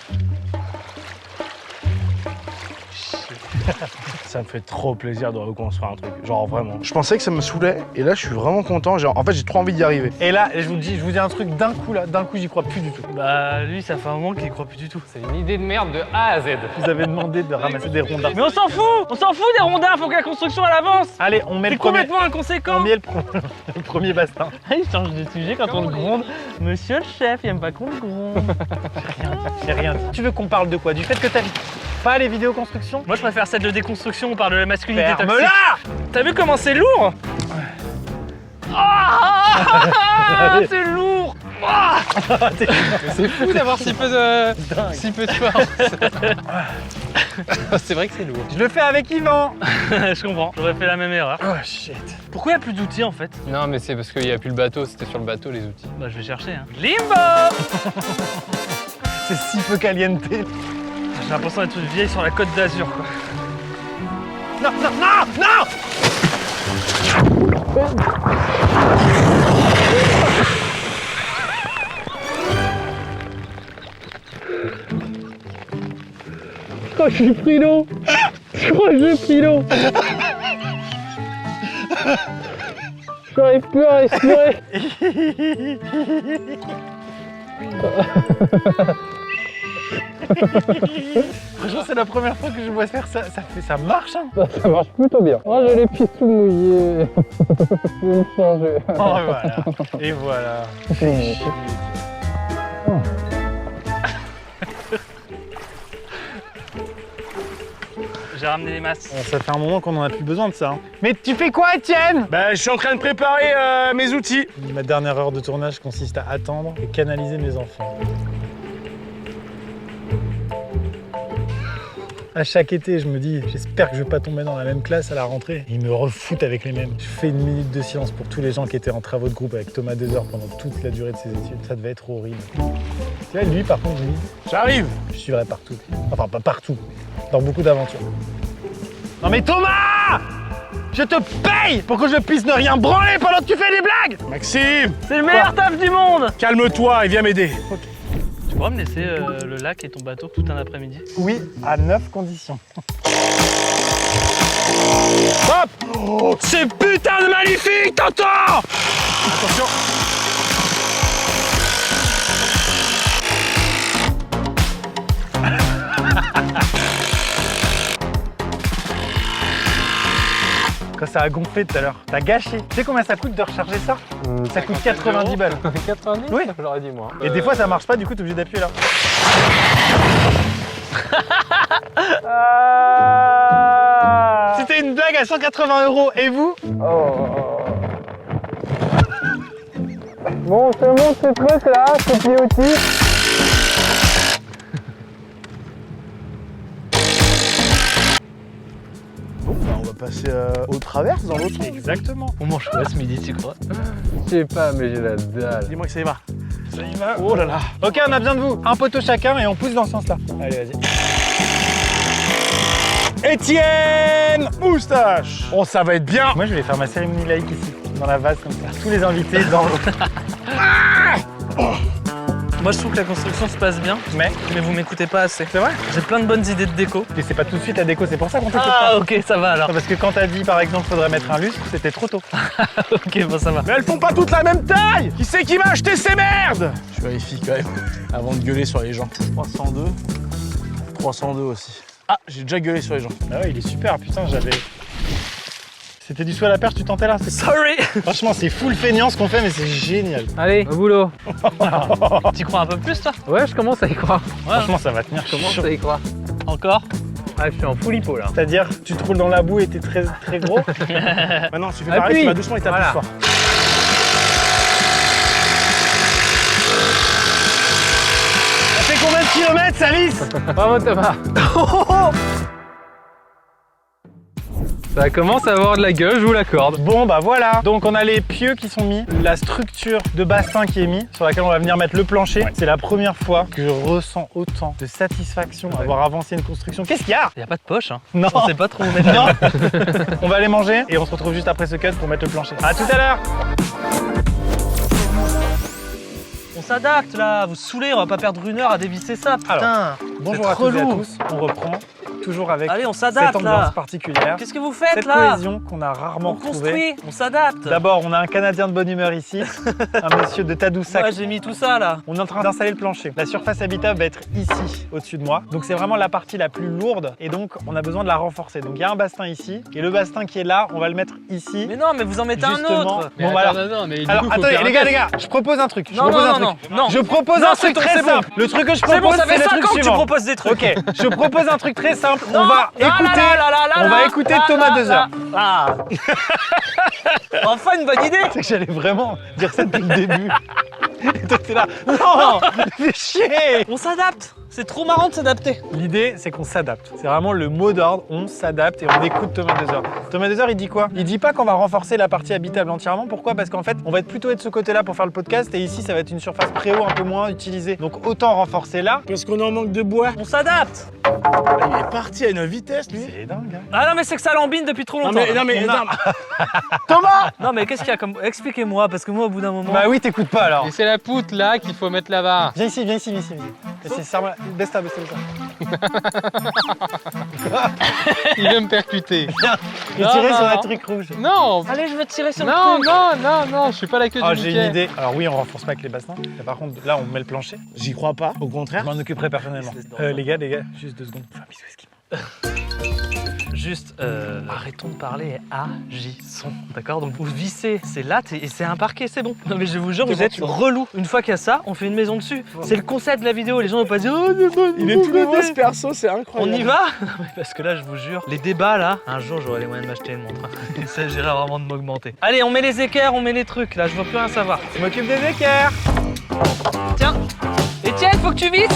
Speaker 4: Ça me fait trop plaisir de reconstruire un truc, genre vraiment. Je pensais que ça me saoulait et là je suis vraiment content, genre, en fait j'ai trop envie d'y arriver.
Speaker 1: Et là, je vous dis un truc d'un coup là, d'un coup j'y crois plus du tout.
Speaker 2: Bah, lui, ça fait un moment qu'il y croit plus du tout.
Speaker 3: C'est une idée de merde de A à Z.
Speaker 1: Vous avez demandé de ramasser des rondins.
Speaker 2: Mais on s'en fout! On s'en fout des rondins, faut que la construction elle avance!
Speaker 1: Allez, on met
Speaker 2: C'est
Speaker 1: le premier.
Speaker 2: complètement
Speaker 1: On
Speaker 2: inconséquent!
Speaker 1: met le premier bastin.
Speaker 2: Ah, il change de sujet quand on le gronde. Monsieur le chef, il aime pas qu'on le gronde.
Speaker 1: J'ai rien dit. Tu veux qu'on parle de quoi? Du fait que t'habites pas les vidéos construction?
Speaker 2: Moi, je préfère celle de déconstruction, on parle de la masculinité toxique.
Speaker 1: Ferme-la!
Speaker 2: T'as vu comment c'est lourd? Ah, c'est lourd! Ah.
Speaker 3: C'est fou d'avoir si peu de force. C'est vrai que c'est lourd.
Speaker 1: Je le fais avec Yvan.
Speaker 2: Je comprends, j'aurais fait la même erreur.
Speaker 1: Oh shit.
Speaker 2: Pourquoi il n'y a plus d'outils en fait?
Speaker 3: Non, mais c'est parce qu'il n'y a plus le bateau, c'était sur le bateau les outils.
Speaker 2: Bah, je vais chercher. Hein. Limbo!
Speaker 1: C'est si peu caliente.
Speaker 2: J'ai l'impression d'être une vieille sur la côte d'Azur quoi.
Speaker 1: Non, non, non, non!
Speaker 2: Je crois que j'ai pris l'eau! Je crois que j'ai pris l'eau! J'arrive plus à respirer!
Speaker 1: Franchement, c'est la première fois que je vois faire ça. Ça marche, hein?
Speaker 3: Ça marche plutôt bien. Oh, j'ai les pieds tout mouillés. Je vais me changer.
Speaker 1: Oh, voilà. Et voilà.
Speaker 2: J'ai ramené les masses.
Speaker 1: Ça fait un moment qu'on en a plus besoin de ça. Hein. Mais tu fais quoi, Étienne?
Speaker 4: Bah, je suis en train de préparer mes outils.
Speaker 1: Ma dernière heure de tournage consiste à attendre et canaliser mes enfants. À chaque été, je me dis, j'espère que je vais pas tomber dans la même classe à la rentrée. Ils me refoutent avec les mêmes. Je fais une minute de silence pour tous les gens qui étaient en travaux de groupe avec Thomas Deser pendant toute la durée de ses études. Ça devait être horrible. Tu vois, lui, par contre,
Speaker 4: J'arrive.
Speaker 1: je suivrai partout. Enfin, pas partout, dans beaucoup d'aventures. Non mais Thomas! Je te paye pour que je puisse ne rien branler pendant que tu fais des blagues!
Speaker 4: Maxime,
Speaker 2: C'est le meilleur taf du monde!
Speaker 4: calme-toi et viens m'aider.
Speaker 2: Tu pourras me laisser le lac et ton bateau tout un après-midi?
Speaker 1: Oui, à 9 conditions.
Speaker 4: Hop. Oh, c'est putain de magnifique, t'entends? Attention.
Speaker 1: Quand ça a gonflé tout à l'heure, t'as gâché. Tu sais combien ça coûte de recharger ça? Ça coûte 90 balles.
Speaker 3: 90?
Speaker 1: Oui.
Speaker 3: J'aurais dit moi.
Speaker 1: Et des fois ça marche pas, du coup t'es obligé d'appuyer là. C'était une blague à 180 €. Et vous?
Speaker 3: Bon, je te montre ce truc là, ce pilotis.
Speaker 4: Bon, bah, on va passer au travers dans l'autre.
Speaker 1: Exactement.
Speaker 2: On mange quoi ce midi, tu crois?
Speaker 3: Je sais pas, mais j'ai la dalle.
Speaker 4: Dis-moi que ça y va.
Speaker 1: Ça y va.
Speaker 4: Oh là là.
Speaker 1: Ok, on a besoin de vous. Un poteau chacun et on pousse dans ce sens-là. Allez, vas-y.
Speaker 4: Étienne Moustache. Oh, ça va être bien.
Speaker 1: Moi, je vais faire ma cérémonie laïque ici, dans la vase comme ça. Tous les invités dans l'eau.
Speaker 2: Moi, je trouve que la construction se passe bien, mais vous m'écoutez pas assez.
Speaker 1: C'est vrai?
Speaker 2: J'ai plein de bonnes idées de déco.
Speaker 1: Et c'est pas tout de suite la déco, c'est pour ça qu'on t'écoute
Speaker 2: Ah,
Speaker 1: pas.
Speaker 2: ok, ça va alors.
Speaker 1: Non, parce que quand t'as dit, par exemple, faudrait mettre un lustre, c'était trop tôt.
Speaker 2: Ok, bon, ça va.
Speaker 4: Mais elles font pas toutes la même taille. Qui c'est qui m'a acheté ces merdes? Je vérifie quand même, avant de gueuler sur les gens. 302. 302 aussi. Ah, j'ai déjà gueulé sur les gens.
Speaker 1: Ah ouais, il est super, putain, j'avais... C'était du saut à la perche, tu tentais là?
Speaker 2: Sorry.
Speaker 1: Franchement, c'est full feignant ce qu'on fait, mais c'est génial.
Speaker 3: Allez, au boulot.
Speaker 2: T'y crois un peu plus, toi?
Speaker 3: Ouais, je commence à y croire.
Speaker 1: Franchement, ça va tenir.
Speaker 3: Je commence à y croire.
Speaker 2: Encore?
Speaker 3: Ah, je suis en full hypo là.
Speaker 1: C'est-à-dire, tu te roules dans la boue et t'es très, très gros.
Speaker 4: Maintenant, tu fais pareil,
Speaker 3: Appuie.
Speaker 4: tu vas doucement et t'appuies
Speaker 3: Voilà.
Speaker 4: fort.
Speaker 1: Ça fait combien de kilomètres, ça lisse?
Speaker 3: Bravo Thomas. Ça commence à avoir de la gueule, je vous l'accorde.
Speaker 1: Bon bah voilà, donc on a les pieux qui sont mis, la structure de bassin qui est mise, sur laquelle on va venir mettre le plancher. C'est la première fois que je ressens autant de satisfaction d'avoir avancé une construction. Qu'est-ce qu'il y a?
Speaker 2: Y a pas de poche, hein.
Speaker 1: Non.
Speaker 2: On sait pas trop où mettre.
Speaker 1: Non. On va aller manger et on se retrouve juste après ce cut pour mettre le plancher. À tout à l'heure.
Speaker 2: On s'adapte là, vous saoulez, on va pas perdre une heure à dévisser ça, putain.
Speaker 1: Bonjour
Speaker 2: C'est
Speaker 1: à toutes et à
Speaker 2: relou.
Speaker 1: tous, on reprend toujours avec
Speaker 2: Allez, on
Speaker 1: cette
Speaker 2: s'adapte
Speaker 1: ambiance
Speaker 2: là.
Speaker 1: particulière,
Speaker 2: Qu'est-ce que vous faites
Speaker 1: cette
Speaker 2: là?
Speaker 1: cohésion qu'on a rarement
Speaker 2: On
Speaker 1: retrouvée.
Speaker 2: construit, on s'adapte.
Speaker 1: D'abord, on a un Canadien de bonne humeur ici, un monsieur de Tadoussac.
Speaker 2: Ouais, j'ai mis tout ça là.
Speaker 1: On est en train d'installer le plancher. La surface habitable va être ici, au-dessus de moi. Donc c'est vraiment la partie la plus lourde et donc on a besoin de la renforcer. Donc il y a un bastin ici et le bastin qui est là, on va le mettre ici.
Speaker 2: Mais non, mais vous en mettez un
Speaker 1: Justement.
Speaker 2: autre.
Speaker 1: Bon bah alors,
Speaker 3: non, mais
Speaker 1: alors attendez les gars, je propose un truc.
Speaker 2: Non, non, non.
Speaker 1: Je propose
Speaker 2: Non,
Speaker 1: un truc
Speaker 2: c'est
Speaker 1: très
Speaker 2: bon.
Speaker 1: simple. Le truc que je
Speaker 2: C'est bon,
Speaker 1: propose,
Speaker 2: ça
Speaker 1: c'est
Speaker 2: fait
Speaker 1: le
Speaker 2: 5
Speaker 1: truc
Speaker 2: ans que tu
Speaker 1: suivant.
Speaker 2: proposes des trucs.
Speaker 1: Ok, je propose un truc très simple.
Speaker 2: Non,
Speaker 1: On va
Speaker 2: là,
Speaker 1: écouter,
Speaker 2: là,
Speaker 1: on va écouter Thomas Deser.
Speaker 2: Ah. Enfin une bonne idée.
Speaker 1: C'est que j'allais vraiment dire ça depuis le début. Et toi t'es là. Non, fais chier.
Speaker 2: On s'adapte. C'est trop marrant de s'adapter.
Speaker 1: L'idée, c'est qu'on s'adapte. C'est vraiment le mot d'ordre. On s'adapte et on écoute Thomas Deser. Thomas Deser, il dit quoi? Il dit pas qu'on va renforcer la partie habitable entièrement. Pourquoi? Parce qu'en fait, on va être plutôt de ce côté-là pour faire le podcast et ici, ça va être une surface préau un peu moins utilisée. Donc autant renforcer là.
Speaker 4: Parce qu'on est en manque de bois.
Speaker 2: On s'adapte.
Speaker 4: Il est parti à une vitesse, lui.
Speaker 1: C'est dingue. Hein.
Speaker 2: Ah non mais c'est que ça lambine depuis trop longtemps.
Speaker 4: Non mais,
Speaker 2: là.
Speaker 4: Thomas.
Speaker 2: Non mais qu'est-ce qu'il y a comme... Expliquez-moi parce que moi au bout d'un moment...
Speaker 1: Bah oui, t'écoutes pas alors.
Speaker 3: Et c'est la poutre là qu'il faut mettre là-bas.
Speaker 1: Viens ici, viens ici, viens ici. C'est ça, baisse ta.
Speaker 3: Il veut me percuter.
Speaker 1: Et
Speaker 3: Non,
Speaker 1: tirer
Speaker 3: non,
Speaker 1: sur la
Speaker 3: non.
Speaker 1: truc rouge.
Speaker 3: Non.
Speaker 2: Allez, je veux tirer sur le
Speaker 3: Non,
Speaker 2: truc.
Speaker 3: non, je suis pas la queue
Speaker 1: Ah,
Speaker 3: du
Speaker 1: j'ai
Speaker 3: Mickey.
Speaker 1: une idée. Alors oui, on renforce pas avec les bassins. Mais par contre, là, on met le plancher.
Speaker 4: J'y crois pas, au
Speaker 1: Je
Speaker 4: contraire.
Speaker 1: m'en occuperai personnellement. Les gars, juste 2 secondes. Enfin, bisous, Esquimau.
Speaker 2: juste arrêtons de parler et agissons. D'accord? Donc vous vissez ces lattes et c'est un parquet, c'est bon. Non mais je vous jure, vous êtes relou. Une fois qu'il y a ça, on fait une maison dessus. C'est le concept de la vidéo. Les gens vont pas dire oh,
Speaker 4: Il est tout nouveau ce perso, c'est incroyable.
Speaker 2: On y va? Parce que là, je vous jure, les débats là, un jour j'aurai les moyens de m'acheter une montre. Et ça, j'irai vraiment de m'augmenter. Allez, on met les équerres, on met les trucs. Là, je veux plus rien savoir.
Speaker 1: Je m'occupe des équerres.
Speaker 2: Tiens, Etienne, faut que tu visses.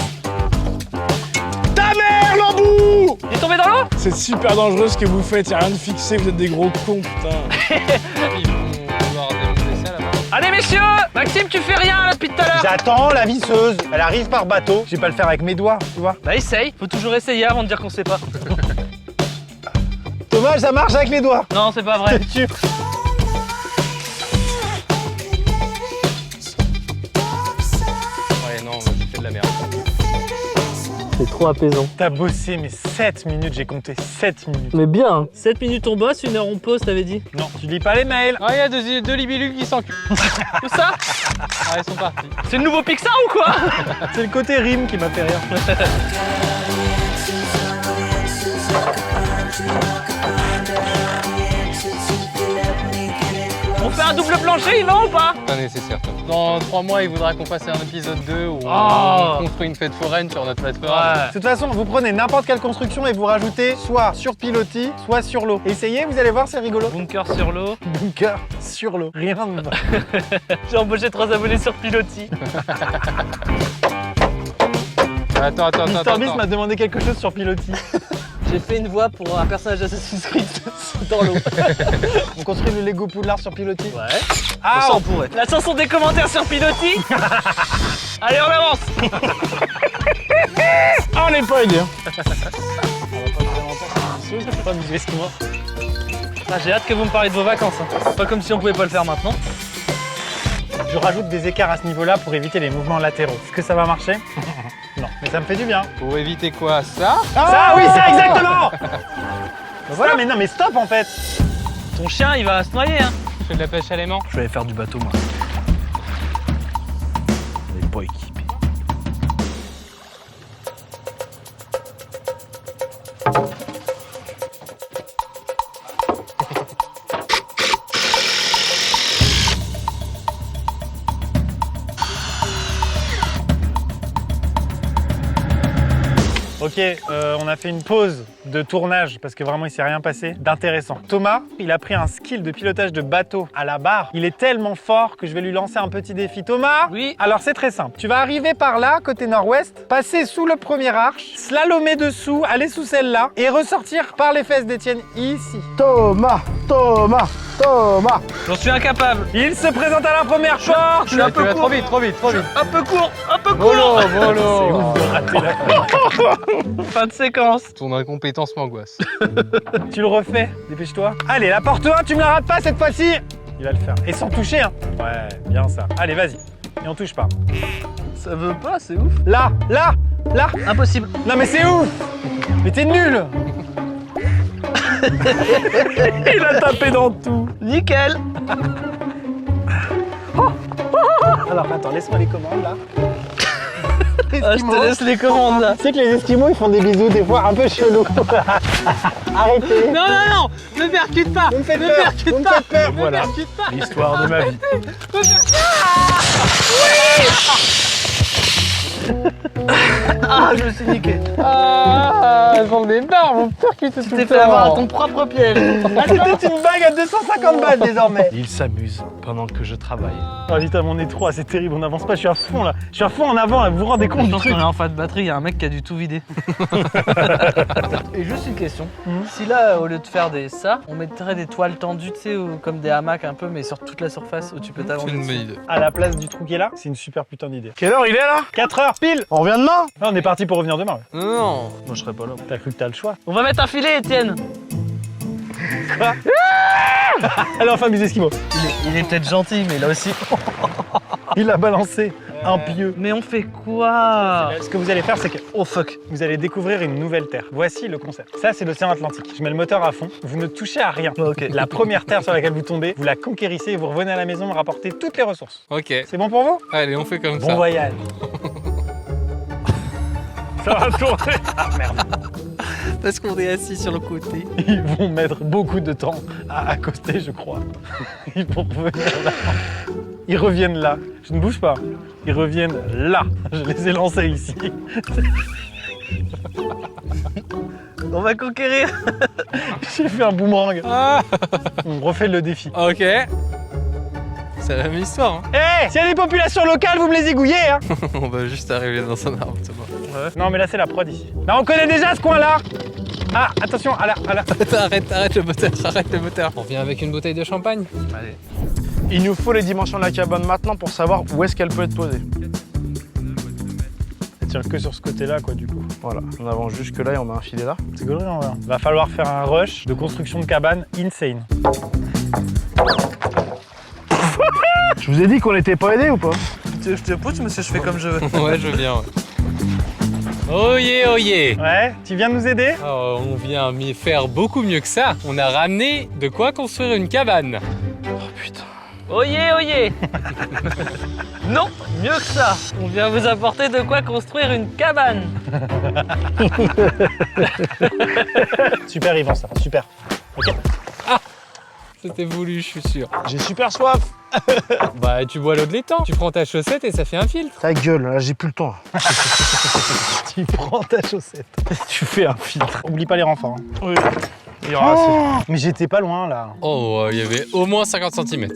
Speaker 4: Ta mère, l'embout!
Speaker 2: Il est tombé dans l'eau?
Speaker 4: C'est super dangereux ce que vous faites, y'a rien de fixé, vous êtes des gros cons, putain.
Speaker 3: Ils vont vouloir démonter ça là-bas.
Speaker 2: Allez, messieurs! Maxime, tu fais rien là depuis tout à l'heure.
Speaker 1: J'attends la visseuse. Elle arrive par bateau. Je vais pas le faire avec mes doigts, tu vois.
Speaker 2: Bah, essaye. Faut toujours essayer avant de dire qu'on sait pas.
Speaker 1: Thomas, ça marche avec les doigts.
Speaker 2: Non, c'est pas vrai.
Speaker 1: Tu-
Speaker 3: Ouais, non, j'ai fait de la merde.
Speaker 2: C'est trop apaisant.
Speaker 1: T'as bossé mais 7 minutes, j'ai compté 7 minutes.
Speaker 2: Mais bien. 7 minutes on bosse, 1 heure on pose, t'avais dit.
Speaker 1: Non, tu lis pas les mails.
Speaker 3: Ah, il y a deux libellules qui s'enculent.
Speaker 2: Où ça?
Speaker 3: Ah, ils sont partis.
Speaker 2: C'est le nouveau Pixar ou quoi?
Speaker 1: C'est le côté rime qui m'a fait rire.
Speaker 2: On fait un double plancher, il va ou pas?
Speaker 3: Pas nécessaire. Toi. Dans 3 mois, il voudra qu'on fasse un épisode 2 où
Speaker 2: Oh.
Speaker 3: on construit une fête foraine sur notre fête foraine.
Speaker 1: De toute façon, vous prenez n'importe quelle construction et vous rajoutez soit sur pilotis, soit sur l'eau. Essayez, vous allez voir, c'est rigolo.
Speaker 2: Bunker sur l'eau.
Speaker 1: Bunker sur l'eau. Rien ne va.
Speaker 2: J'ai embauché 3 abonnés sur Pilotis.
Speaker 3: Attends.
Speaker 1: Mister Beast m'a demandé quelque chose sur pilotis.
Speaker 2: J'ai fait une voix pour un personnage d'Assassin's Creed dans l'eau.
Speaker 1: On construit le Lego Poudlard sur pilotis.
Speaker 2: Ouais.
Speaker 1: Ah,
Speaker 2: Ça on pourrait. La chanson des commentaires sur Pilotis. Allez, on avance.
Speaker 4: Ah, on est pas aidé.
Speaker 1: pas bisous Esquimaux.
Speaker 2: Ah, j'ai hâte que vous me parliez de vos vacances. Hein. Pas comme si on pouvait pas le faire maintenant.
Speaker 1: Je rajoute des écarts à ce niveau-là pour éviter les mouvements latéraux. Est-ce que ça va marcher? Non, mais ça me fait du bien.
Speaker 3: Pour éviter quoi? Ça?
Speaker 1: Ça, oui, ça, exactement. Voilà, mais non, mais stop en fait.
Speaker 2: Ton chien, il va se noyer. Hein.
Speaker 3: Je fais de la pêche à l'aimant.
Speaker 2: Je vais aller faire du bateau, moi.
Speaker 1: On n'est pas équipés. Ok, on a fait une pause de tournage parce que vraiment il s'est rien passé d'intéressant. Thomas, il a pris un skill de pilotage de bateau à la barre. Il est tellement fort que je vais lui lancer un petit défi. Thomas,
Speaker 2: Oui.
Speaker 1: Alors c'est très simple. Tu vas arriver par là, côté nord-ouest, passer sous le premier arche, slalomer dessous, aller sous celle-là et ressortir par les fesses d'Étienne ici.
Speaker 4: Thomas.
Speaker 2: J'en suis incapable.
Speaker 1: Il se présente à la première porte.
Speaker 2: Je suis un peu court.
Speaker 3: Trop vite.
Speaker 2: Un peu court. Un peu court.
Speaker 3: Volo.
Speaker 2: Fin de séquence.
Speaker 3: Ton incompétence m'angoisse.
Speaker 1: Tu le refais, dépêche-toi. Allez, la porte 1, tu me la rates pas cette fois-ci. Il va le faire. Et sans toucher, hein. Ouais, bien ça. Allez, vas-y. Et on touche pas.
Speaker 2: Ça veut pas, c'est ouf.
Speaker 1: Là.
Speaker 2: Impossible.
Speaker 1: Non mais c'est ouf. Mais t'es nul. Il a tapé dans tout.
Speaker 2: Nickel.
Speaker 1: Alors attends, laisse-moi les commandes là.
Speaker 2: Ah, je te laisse les commandes là.
Speaker 1: Tu sais que les Esquimaux ils font des bisous des fois un peu chelous. Arrêtez.
Speaker 2: Non, ne percute pas.
Speaker 1: Vous me faites peur. Vous me faites peur. Voilà.
Speaker 4: L'histoire de ma vie.
Speaker 2: Ah, je me suis niqué.
Speaker 3: Ah, j'en ai marre, vous me percutez tout
Speaker 2: Tu
Speaker 3: le
Speaker 2: t'es fait avoir à
Speaker 3: temps.
Speaker 2: ton propre piège.
Speaker 1: C'était une bague à 250 balles désormais.
Speaker 4: Il s'amuse pendant que je travaille.
Speaker 1: Oh putain, mon étroit, c'est terrible, on n'avance pas, je suis à fond là. Je suis à fond en avant là, vous vous rendez compte
Speaker 2: Je
Speaker 1: du
Speaker 2: pense
Speaker 1: truc?
Speaker 2: qu'on est en fin de batterie, il y a un mec qui a dû tout vider. Et juste une question. Si là, au lieu de faire ça, on mettrait des toiles tendues, tu sais, ou comme des hamacs un peu, mais sur toute la surface où tu peux
Speaker 3: C'est
Speaker 2: t'allonger
Speaker 3: une bonne
Speaker 2: dessus.
Speaker 3: idée.
Speaker 1: À la place du trou qui est là, c'est une super putain d'idée.
Speaker 4: Quelle heure il est là?
Speaker 1: 4 heures pile.
Speaker 4: On revient demain?
Speaker 1: Ah, on est parti pour revenir demain. Ouais.
Speaker 3: Non.
Speaker 2: Moi, je serais pas là.
Speaker 1: T'as cru que t'as le choix?
Speaker 2: On va mettre un filet, Étienne.
Speaker 1: Allez, enfin, mes Esquimaux.
Speaker 2: Il est peut-être gentil, mais là aussi.
Speaker 1: Il a balancé un pieu.
Speaker 2: Mais on fait quoi?
Speaker 1: Ce que vous allez faire, c'est que
Speaker 2: Oh fuck.
Speaker 1: vous allez découvrir une nouvelle terre. Voici le concept. Ça, c'est l'océan Atlantique. Je mets le moteur à fond. Vous ne touchez à rien.
Speaker 2: Ok.
Speaker 1: La première terre sur laquelle vous tombez, vous la conquérissez et vous revenez à la maison me rapporter toutes les ressources.
Speaker 3: Ok.
Speaker 1: C'est bon pour vous?
Speaker 3: Allez, on fait comme
Speaker 1: Bon
Speaker 3: ça.
Speaker 1: voyage. Ça va tourner. Ah merde.
Speaker 2: Parce qu'on est assis sur le côté.
Speaker 1: Ils vont mettre beaucoup de temps à accoster, je crois. Ils vont revenir là. Ils reviennent là. Je ne bouge pas. Ils reviennent là. Je les ai lancés ici.
Speaker 2: On va conquérir.
Speaker 1: J'ai fait un boomerang. On refait le défi.
Speaker 3: Ok. C'est la même histoire. Hein.
Speaker 1: Hé, s'il y a des populations locales, vous me les égouillez, hein.
Speaker 3: On va juste arriver dans un arbre, c'est bon.
Speaker 1: Non, mais là, c'est la prod ici. Là, on connaît déjà ce coin-là. Ah, attention, à la.
Speaker 3: Arrête le moteur. On vient avec une bouteille de champagne. Allez.
Speaker 4: Il nous faut les dimensions de la cabane maintenant pour savoir où est-ce qu'elle peut être posée.
Speaker 1: Elle tient que sur ce côté-là, quoi, du coup.
Speaker 4: Voilà, on avance jusque là et on met un filet là.
Speaker 1: C'est gaulerie, en vrai. Va falloir faire un rush de construction de cabane insane.
Speaker 4: Je vous ai dit qu'on n'était pas aidés ou pas?
Speaker 2: Je te pousse, monsieur, je fais comme je veux.
Speaker 3: Ouais, je veux bien. Oh yeah.
Speaker 1: Ouais, tu viens nous aider?
Speaker 3: Oh, on vient faire beaucoup mieux que ça. On a ramené de quoi construire une cabane.
Speaker 4: Oh putain.
Speaker 2: Oyez. Non, mieux que ça. On vient vous apporter de quoi construire une cabane.
Speaker 1: Super, Yvan, ça. Super. Ok.
Speaker 3: C'était voulu, je suis sûr.
Speaker 4: J'ai super soif.
Speaker 3: Bah, tu bois l'eau de l'étang. Tu prends ta chaussette et ça fait un filtre.
Speaker 4: Ta gueule, là j'ai plus le temps.
Speaker 1: Tu prends ta chaussette. Tu fais un filtre. Oublie pas les renforts. Hein.
Speaker 4: Oui. Il y aura assez.
Speaker 1: Mais j'étais pas loin, là.
Speaker 3: Oh, il y avait au moins 50 cm.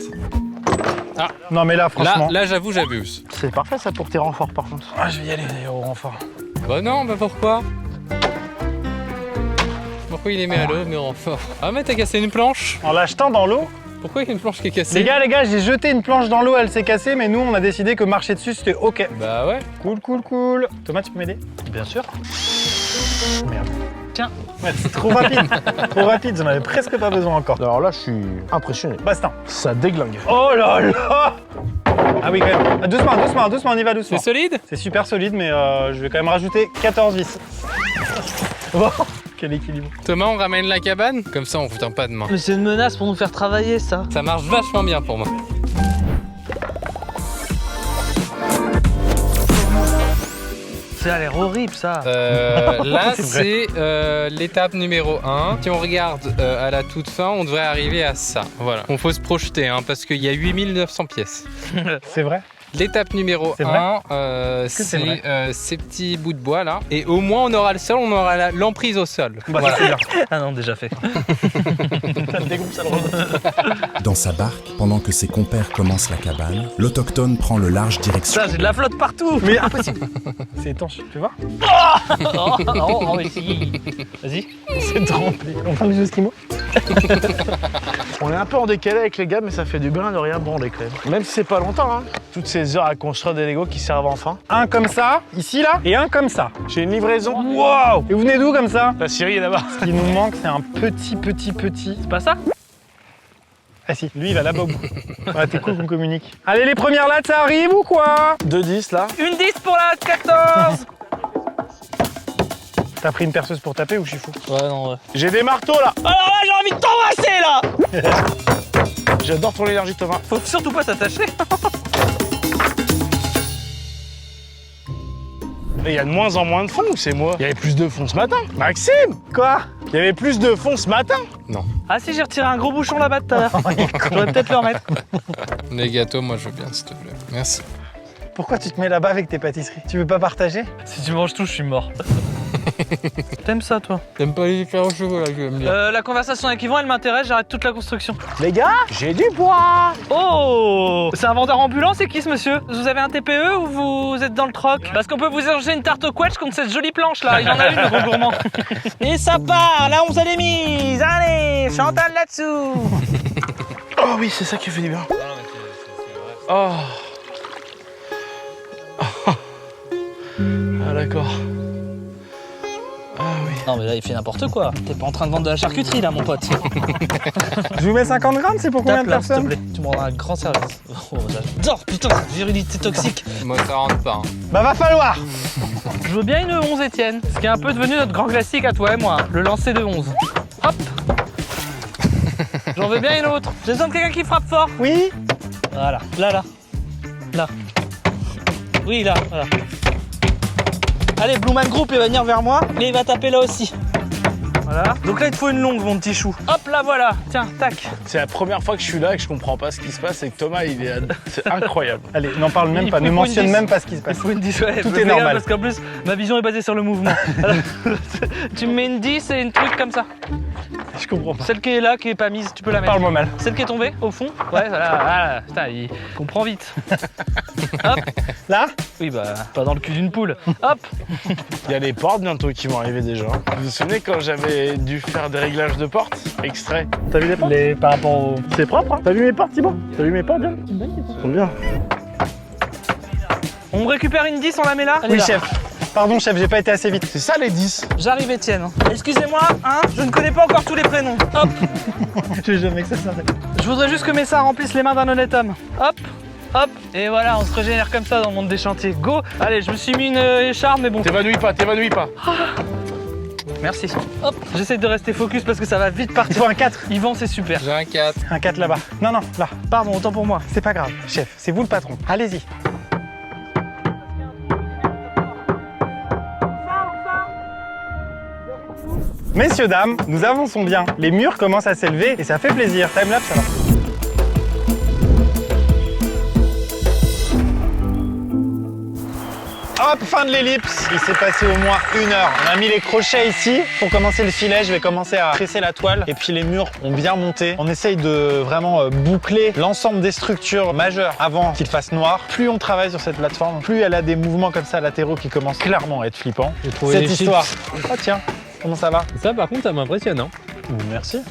Speaker 1: Non, mais là, franchement.
Speaker 3: Là, j'avoue, j'abuse.
Speaker 4: C'est parfait ça pour tes renforts par contre.
Speaker 1: Ah, je vais y aller au renfort.
Speaker 3: Bah non, bah pourquoi? Pourquoi il les met à l'eau, mes renforts? Ah, mais t'as cassé une planche.
Speaker 1: En l'achetant dans l'eau.
Speaker 3: Pourquoi il y a une planche qui est cassée?
Speaker 1: Les gars, j'ai jeté une planche dans l'eau, elle s'est cassée, mais nous, on a décidé que marcher dessus, c'était OK.
Speaker 3: Bah ouais.
Speaker 1: Cool. Thomas, tu peux m'aider?
Speaker 2: Bien sûr.
Speaker 1: Merde.
Speaker 2: Tiens.
Speaker 1: Ouais, c'est trop rapide. Trop rapide, j'en avais presque pas besoin encore.
Speaker 4: Alors là je suis impressionné.
Speaker 1: Bastin.
Speaker 4: Ça déglingue.
Speaker 1: Oh là là. Ah oui, quand même. Ah, doucement, on y va doucement.
Speaker 3: C'est solide?
Speaker 1: C'est super solide, mais je vais quand même rajouter 14 vis. Bon, quel équilibre.
Speaker 3: Thomas, on ramène la cabane? Comme ça, on fout pas de main.
Speaker 2: Mais c'est une menace pour nous faire travailler, ça.
Speaker 3: Ça marche vachement bien pour moi.
Speaker 2: Ça a l'air horrible, ça.
Speaker 3: Là,
Speaker 1: C'est
Speaker 3: c'est l'étape numéro 1. Si on regarde à la toute fin, on devrait arriver à ça. Voilà. Il faut se projeter hein, parce qu'il y a 8900 pièces.
Speaker 1: C'est vrai?
Speaker 3: L'étape numéro
Speaker 1: C'est
Speaker 3: 1,
Speaker 1: que c'est vrai
Speaker 3: c'est ces petits bouts de bois là. Et au moins, on aura le sol, on aura l'emprise au sol.
Speaker 1: Bah,
Speaker 3: Voilà.
Speaker 1: c'est bien.
Speaker 2: Ah non, déjà fait.
Speaker 1: Ça me dégonfle, ça le remonte.
Speaker 6: Dans sa barque, pendant que ses compères commencent la cabane, l'Autochtone prend le large direction.
Speaker 2: Ça, j'ai de la flotte partout.
Speaker 1: Mais impossible. C'est étanche, tu vois?
Speaker 2: Vas-y.
Speaker 1: C'est trempé. On parle des Esquimaux?
Speaker 4: On est un peu en décalé avec les gars mais ça fait du bien de rien branler quand même. Même si c'est pas longtemps hein. Toutes ces heures à construire des Lego qui servent enfin.
Speaker 1: Un comme ça, ici là, et un comme ça.
Speaker 4: J'ai une livraison.
Speaker 1: Wow! Et vous venez d'où comme ça?
Speaker 4: La Syrie est là-bas.
Speaker 1: Ce qui nous manque, c'est un petit.
Speaker 2: C'est pas ça?
Speaker 1: Ah si, lui il va là-bas au bout. Ouais, t'es cool qu'on communique. Allez, les premières lattes, ça arrive ou quoi?
Speaker 4: 2-10 là.
Speaker 2: Une 10 pour la 14.
Speaker 1: T'as pris une perceuse pour taper ou je suis fou?
Speaker 2: Ouais, non, ouais.
Speaker 4: J'ai des marteaux là.
Speaker 2: Alors là, j'ai envie de t'embrasser, là.
Speaker 4: J'adore ton énergie Thomas.
Speaker 2: Faut surtout pas s'attacher.
Speaker 4: Et il y a de moins en moins de fond ou c'est moi? Il y avait plus de fond ce matin. Maxime!
Speaker 1: Quoi?
Speaker 4: Il y avait plus de fond ce matin.
Speaker 2: Ah si, j'ai retiré un gros bouchon là-bas tout à l'heure. J'aurais peut-être le remettre.
Speaker 3: Les gâteaux, moi, je veux bien, s'il te plaît. Merci.
Speaker 1: Pourquoi tu te mets là-bas avec tes pâtisseries? Tu veux pas partager?
Speaker 2: Si tu manges tout, je suis mort. T'aimes ça, toi?
Speaker 3: T'aimes pas les éclairs au chocolat, je vais me dire.
Speaker 2: La conversation avec Yvan, elle m'intéresse, j'arrête toute la construction.
Speaker 4: Les gars, j'ai du bois.
Speaker 2: Oh! C'est un vendeur ambulant, c'est qui ce monsieur? Vous avez un TPE ou vous êtes dans le troc? Parce qu'on peut vous échanger une tarte au quetch contre cette jolie planche là, il en a une, le gros gourmand. Et ça part, là on s'est mise, allez, Chantal là-dessous.
Speaker 4: Oh oui, c'est ça qui fait du bien. Oh. Ah d'accord. Ah oui.
Speaker 2: Non mais là il fait n'importe quoi, t'es pas en train de vendre de la charcuterie là mon pote.
Speaker 1: Je vous mets 50 grammes, c'est pour combien de
Speaker 2: Tape là, s'il te
Speaker 1: personnes?
Speaker 2: plaît, tu me rendras un grand service. Oh j'adore, putain, virilité toxique.
Speaker 3: Moi, ça rentre pas. Hein.
Speaker 1: Bah va falloir!
Speaker 2: Je veux bien une 11 Étienne, ce qui est un peu devenu notre grand classique à toi et moi, le lancer de 11. Hop. J'en veux bien une autre. J'ai besoin de quelqu'un qui frappe fort.
Speaker 1: Oui?
Speaker 2: Voilà, là. Là. Oui, là, voilà. Allez, Blue Man Group, il va venir vers moi et il va taper là aussi. Voilà. Donc là, il te faut une longue, mon petit chou. Hop, là, voilà. Tiens, tac.
Speaker 4: C'est la première fois que je suis là et que je comprends pas ce qui se passe et que Thomas, c'est incroyable.
Speaker 1: Allez, n'en parle même
Speaker 2: Il
Speaker 1: pas,
Speaker 2: faut
Speaker 1: ne
Speaker 2: une
Speaker 1: mentionne
Speaker 2: 10.
Speaker 1: même pas ce qui se
Speaker 2: Il
Speaker 1: passe.
Speaker 2: faut une 10, ouais.
Speaker 1: Tout
Speaker 2: fais
Speaker 1: est
Speaker 2: gaffe,
Speaker 1: normal.
Speaker 2: Parce qu'en plus, ma vision est basée sur le mouvement. Alors, tu me mets une 10 et une truc comme ça.
Speaker 1: Je comprends pas.
Speaker 2: Celle qui est là, qui est pas mise, tu peux la mettre.
Speaker 1: Parle-moi mal.
Speaker 2: Celle qui est tombée, au fond. Ouais, voilà. Putain, il comprend vite. Hop.
Speaker 1: Là?
Speaker 2: Oui, bah, pas dans le cul d'une poule. Hop.
Speaker 4: Il y a les portes bientôt qui vont arriver déjà. Vous vous souvenez quand j'avais dû faire des réglages de portes? Extrait.
Speaker 1: T'as vu les portes? Par rapport au... C'est propre, hein? T'as vu mes portes, Thibaut? T'as vu mes portes, bien? Ils sont bien.
Speaker 2: On récupère une 10, on la met là. Elle est
Speaker 1: Oui,
Speaker 2: là.
Speaker 1: chef. Pardon, chef, j'ai pas été assez vite.
Speaker 4: C'est ça les 10?
Speaker 2: J'arrive, Étienne. Excusez-moi, hein, je ne connais pas encore tous les prénoms. Hop.
Speaker 1: J'ai jamais que ça s'arrête.
Speaker 2: Je voudrais juste que mes seins remplissent les mains d'un honnête homme. Hop. Hop. Et voilà, on se régénère comme ça dans le monde des chantiers. Go. Allez, je me suis mis une écharpe, mais bon.
Speaker 4: T'évanouis pas, t'évanouis pas.
Speaker 2: Merci. Hop. J'essaie de rester focus parce que ça va vite
Speaker 1: Il
Speaker 2: partir.
Speaker 1: faut un 4.
Speaker 2: Yvan, c'est super.
Speaker 3: J'ai un 4.
Speaker 1: Un 4 là-bas. Non, non, là.
Speaker 2: Pardon, autant pour moi.
Speaker 1: C'est pas grave, chef. C'est vous le patron. Allez-y. Messieurs, dames, nous avançons bien. Les murs commencent à s'élever et ça fait plaisir. Timelapse alors. Hop, fin de l'ellipse. Il s'est passé au moins 1 heure. On a mis les crochets ici. Pour commencer le filet, je vais commencer à tresser la toile. Et puis les murs ont bien monté. On essaye de vraiment boucler l'ensemble des structures majeures avant qu'il fasse noir. Plus on travaille sur cette plateforme, plus elle a des mouvements comme ça latéraux qui commencent clairement à être flippants.
Speaker 7: trouvé
Speaker 1: Cette
Speaker 7: les
Speaker 1: histoire. Oh tiens, comment ça va?
Speaker 7: Ça, par contre, ça m'impressionne. Hein.
Speaker 1: Merci.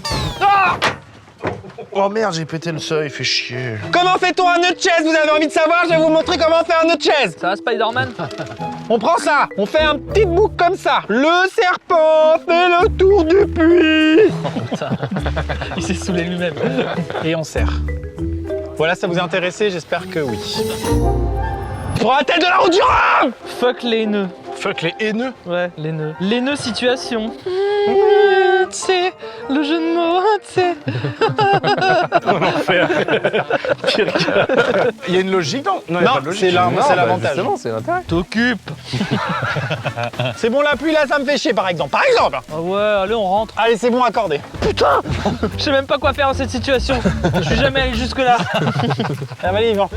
Speaker 4: Oh merde, j'ai pété le seuil, fait chier.
Speaker 1: Comment fait-on un nœud de chaise? Vous avez envie de savoir? Je vais vous montrer comment faire un nœud de chaise.
Speaker 2: Ça va, Spider-Man?
Speaker 1: On prend ça, on fait un petit bouc comme ça. Le serpent fait le tour du puits.
Speaker 2: Il s'est saoulé lui-même.
Speaker 1: Et on serre. Voilà, ça vous a intéressé? J'espère que oui. Pour la tête de la route du Rhum!
Speaker 2: Fuck les nœuds.
Speaker 4: Fuck les haineux.
Speaker 2: Ouais, les nœuds. Les nœuds situation. C'est le jeu de mots, c'est.
Speaker 4: Il y a une logique dans... Non, il y a
Speaker 1: Non,
Speaker 4: pas de logique.
Speaker 1: c'est l'avantage.
Speaker 7: Justement, c'est l'intérêt.
Speaker 2: T'occupes.
Speaker 1: C'est bon, la pluie, là, ça me fait chier, par exemple. Par exemple!
Speaker 2: Ah ouais, allez, on rentre.
Speaker 1: Allez, c'est bon, accordé.
Speaker 2: Je sais même pas quoi faire dans cette situation. Je suis jamais allé jusque-là.
Speaker 1: Ah, allez, Yvan.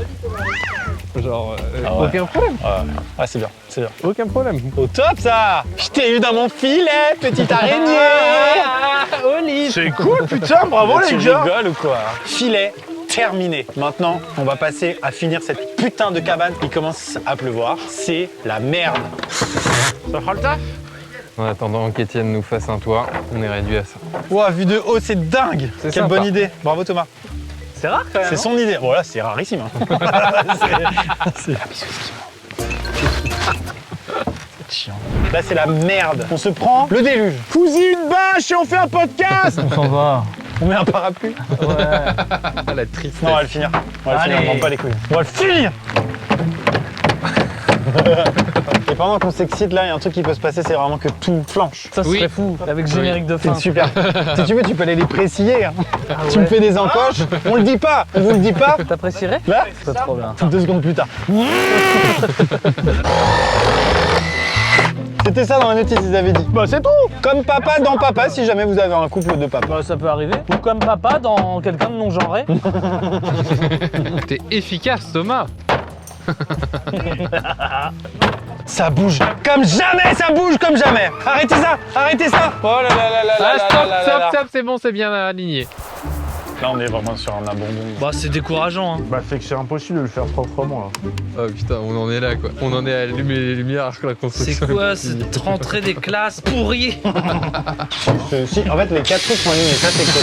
Speaker 7: Genre,
Speaker 1: Aucun problème. Ah, c'est bien, c'est bien.
Speaker 7: aucun problème.
Speaker 1: Au top, ça! Je t'ai eu dans mon filet, petite araignée!
Speaker 2: Olive.
Speaker 4: C'est cool, putain, bravo
Speaker 1: Tu
Speaker 4: les gars.
Speaker 1: rigoles ou quoi? Filet terminé. Maintenant, on va passer à finir cette putain de cabane. Il commence à pleuvoir. C'est la merde.
Speaker 4: Ça fera le taf?
Speaker 3: En attendant qu'Étienne nous fasse un toit, on est réduit à ça.
Speaker 1: Ouah, vue de haut, c'est dingue! Quelle
Speaker 3: sympa.
Speaker 1: bonne idée. Bravo Thomas.
Speaker 2: C'est rare quand même.
Speaker 1: C'est son idée. Voilà, c'est rarissime. Hein. c'est chiant. Là, c'est la merde. On se prend le déluge.
Speaker 4: Fous-y une bâche et on fait un podcast.
Speaker 1: On s'en va. On met un parapluie.
Speaker 3: La tristesse.
Speaker 1: Non, on va le finir. On va le finir,
Speaker 2: Allez.
Speaker 1: on prend pas les couilles. On va le finir. Et pendant qu'on s'excite, là, il y a un truc qui peut se passer, c'est vraiment que tout flanche.
Speaker 2: Ça serait fou. Avec générique de fin.
Speaker 1: C'est super. Si tu veux, tu peux aller les préciller. Hein. Tu me
Speaker 2: ouais.
Speaker 1: fais des encoches. On le dit pas. On vous le dit pas.
Speaker 2: T'apprécierais?
Speaker 1: Là,
Speaker 2: C'est trop bien.
Speaker 1: 2 secondes plus tard. C'était ça dans la notice, ils avaient dit. Bah c'est tout. Comme papa dans papa, si jamais vous avez un couple de papa.
Speaker 2: Bah, ça peut arriver. Ou comme papa dans quelqu'un de non-genré.
Speaker 3: T'es efficace, Thomas.
Speaker 1: Ça bouge comme jamais, ça bouge comme jamais. Arrêtez ça, arrêtez ça. Oh là là là là
Speaker 3: Ah,
Speaker 1: là
Speaker 3: stop,
Speaker 1: là là là.
Speaker 3: stop, c'est bon, c'est bien aligné.
Speaker 1: Là, on est vraiment sur un abandon.
Speaker 2: Bah, c'est décourageant. Hein.
Speaker 4: Bah fait que c'est impossible de le faire proprement là.
Speaker 3: Oh putain, on en est là quoi. On en est à allumer les lumières alors que la construction.
Speaker 2: C'est quoi
Speaker 3: est finie.
Speaker 2: cette rentrée des classes pourries?
Speaker 1: Si, en fait, les 4 trucs sont alignés, ça c'est cool.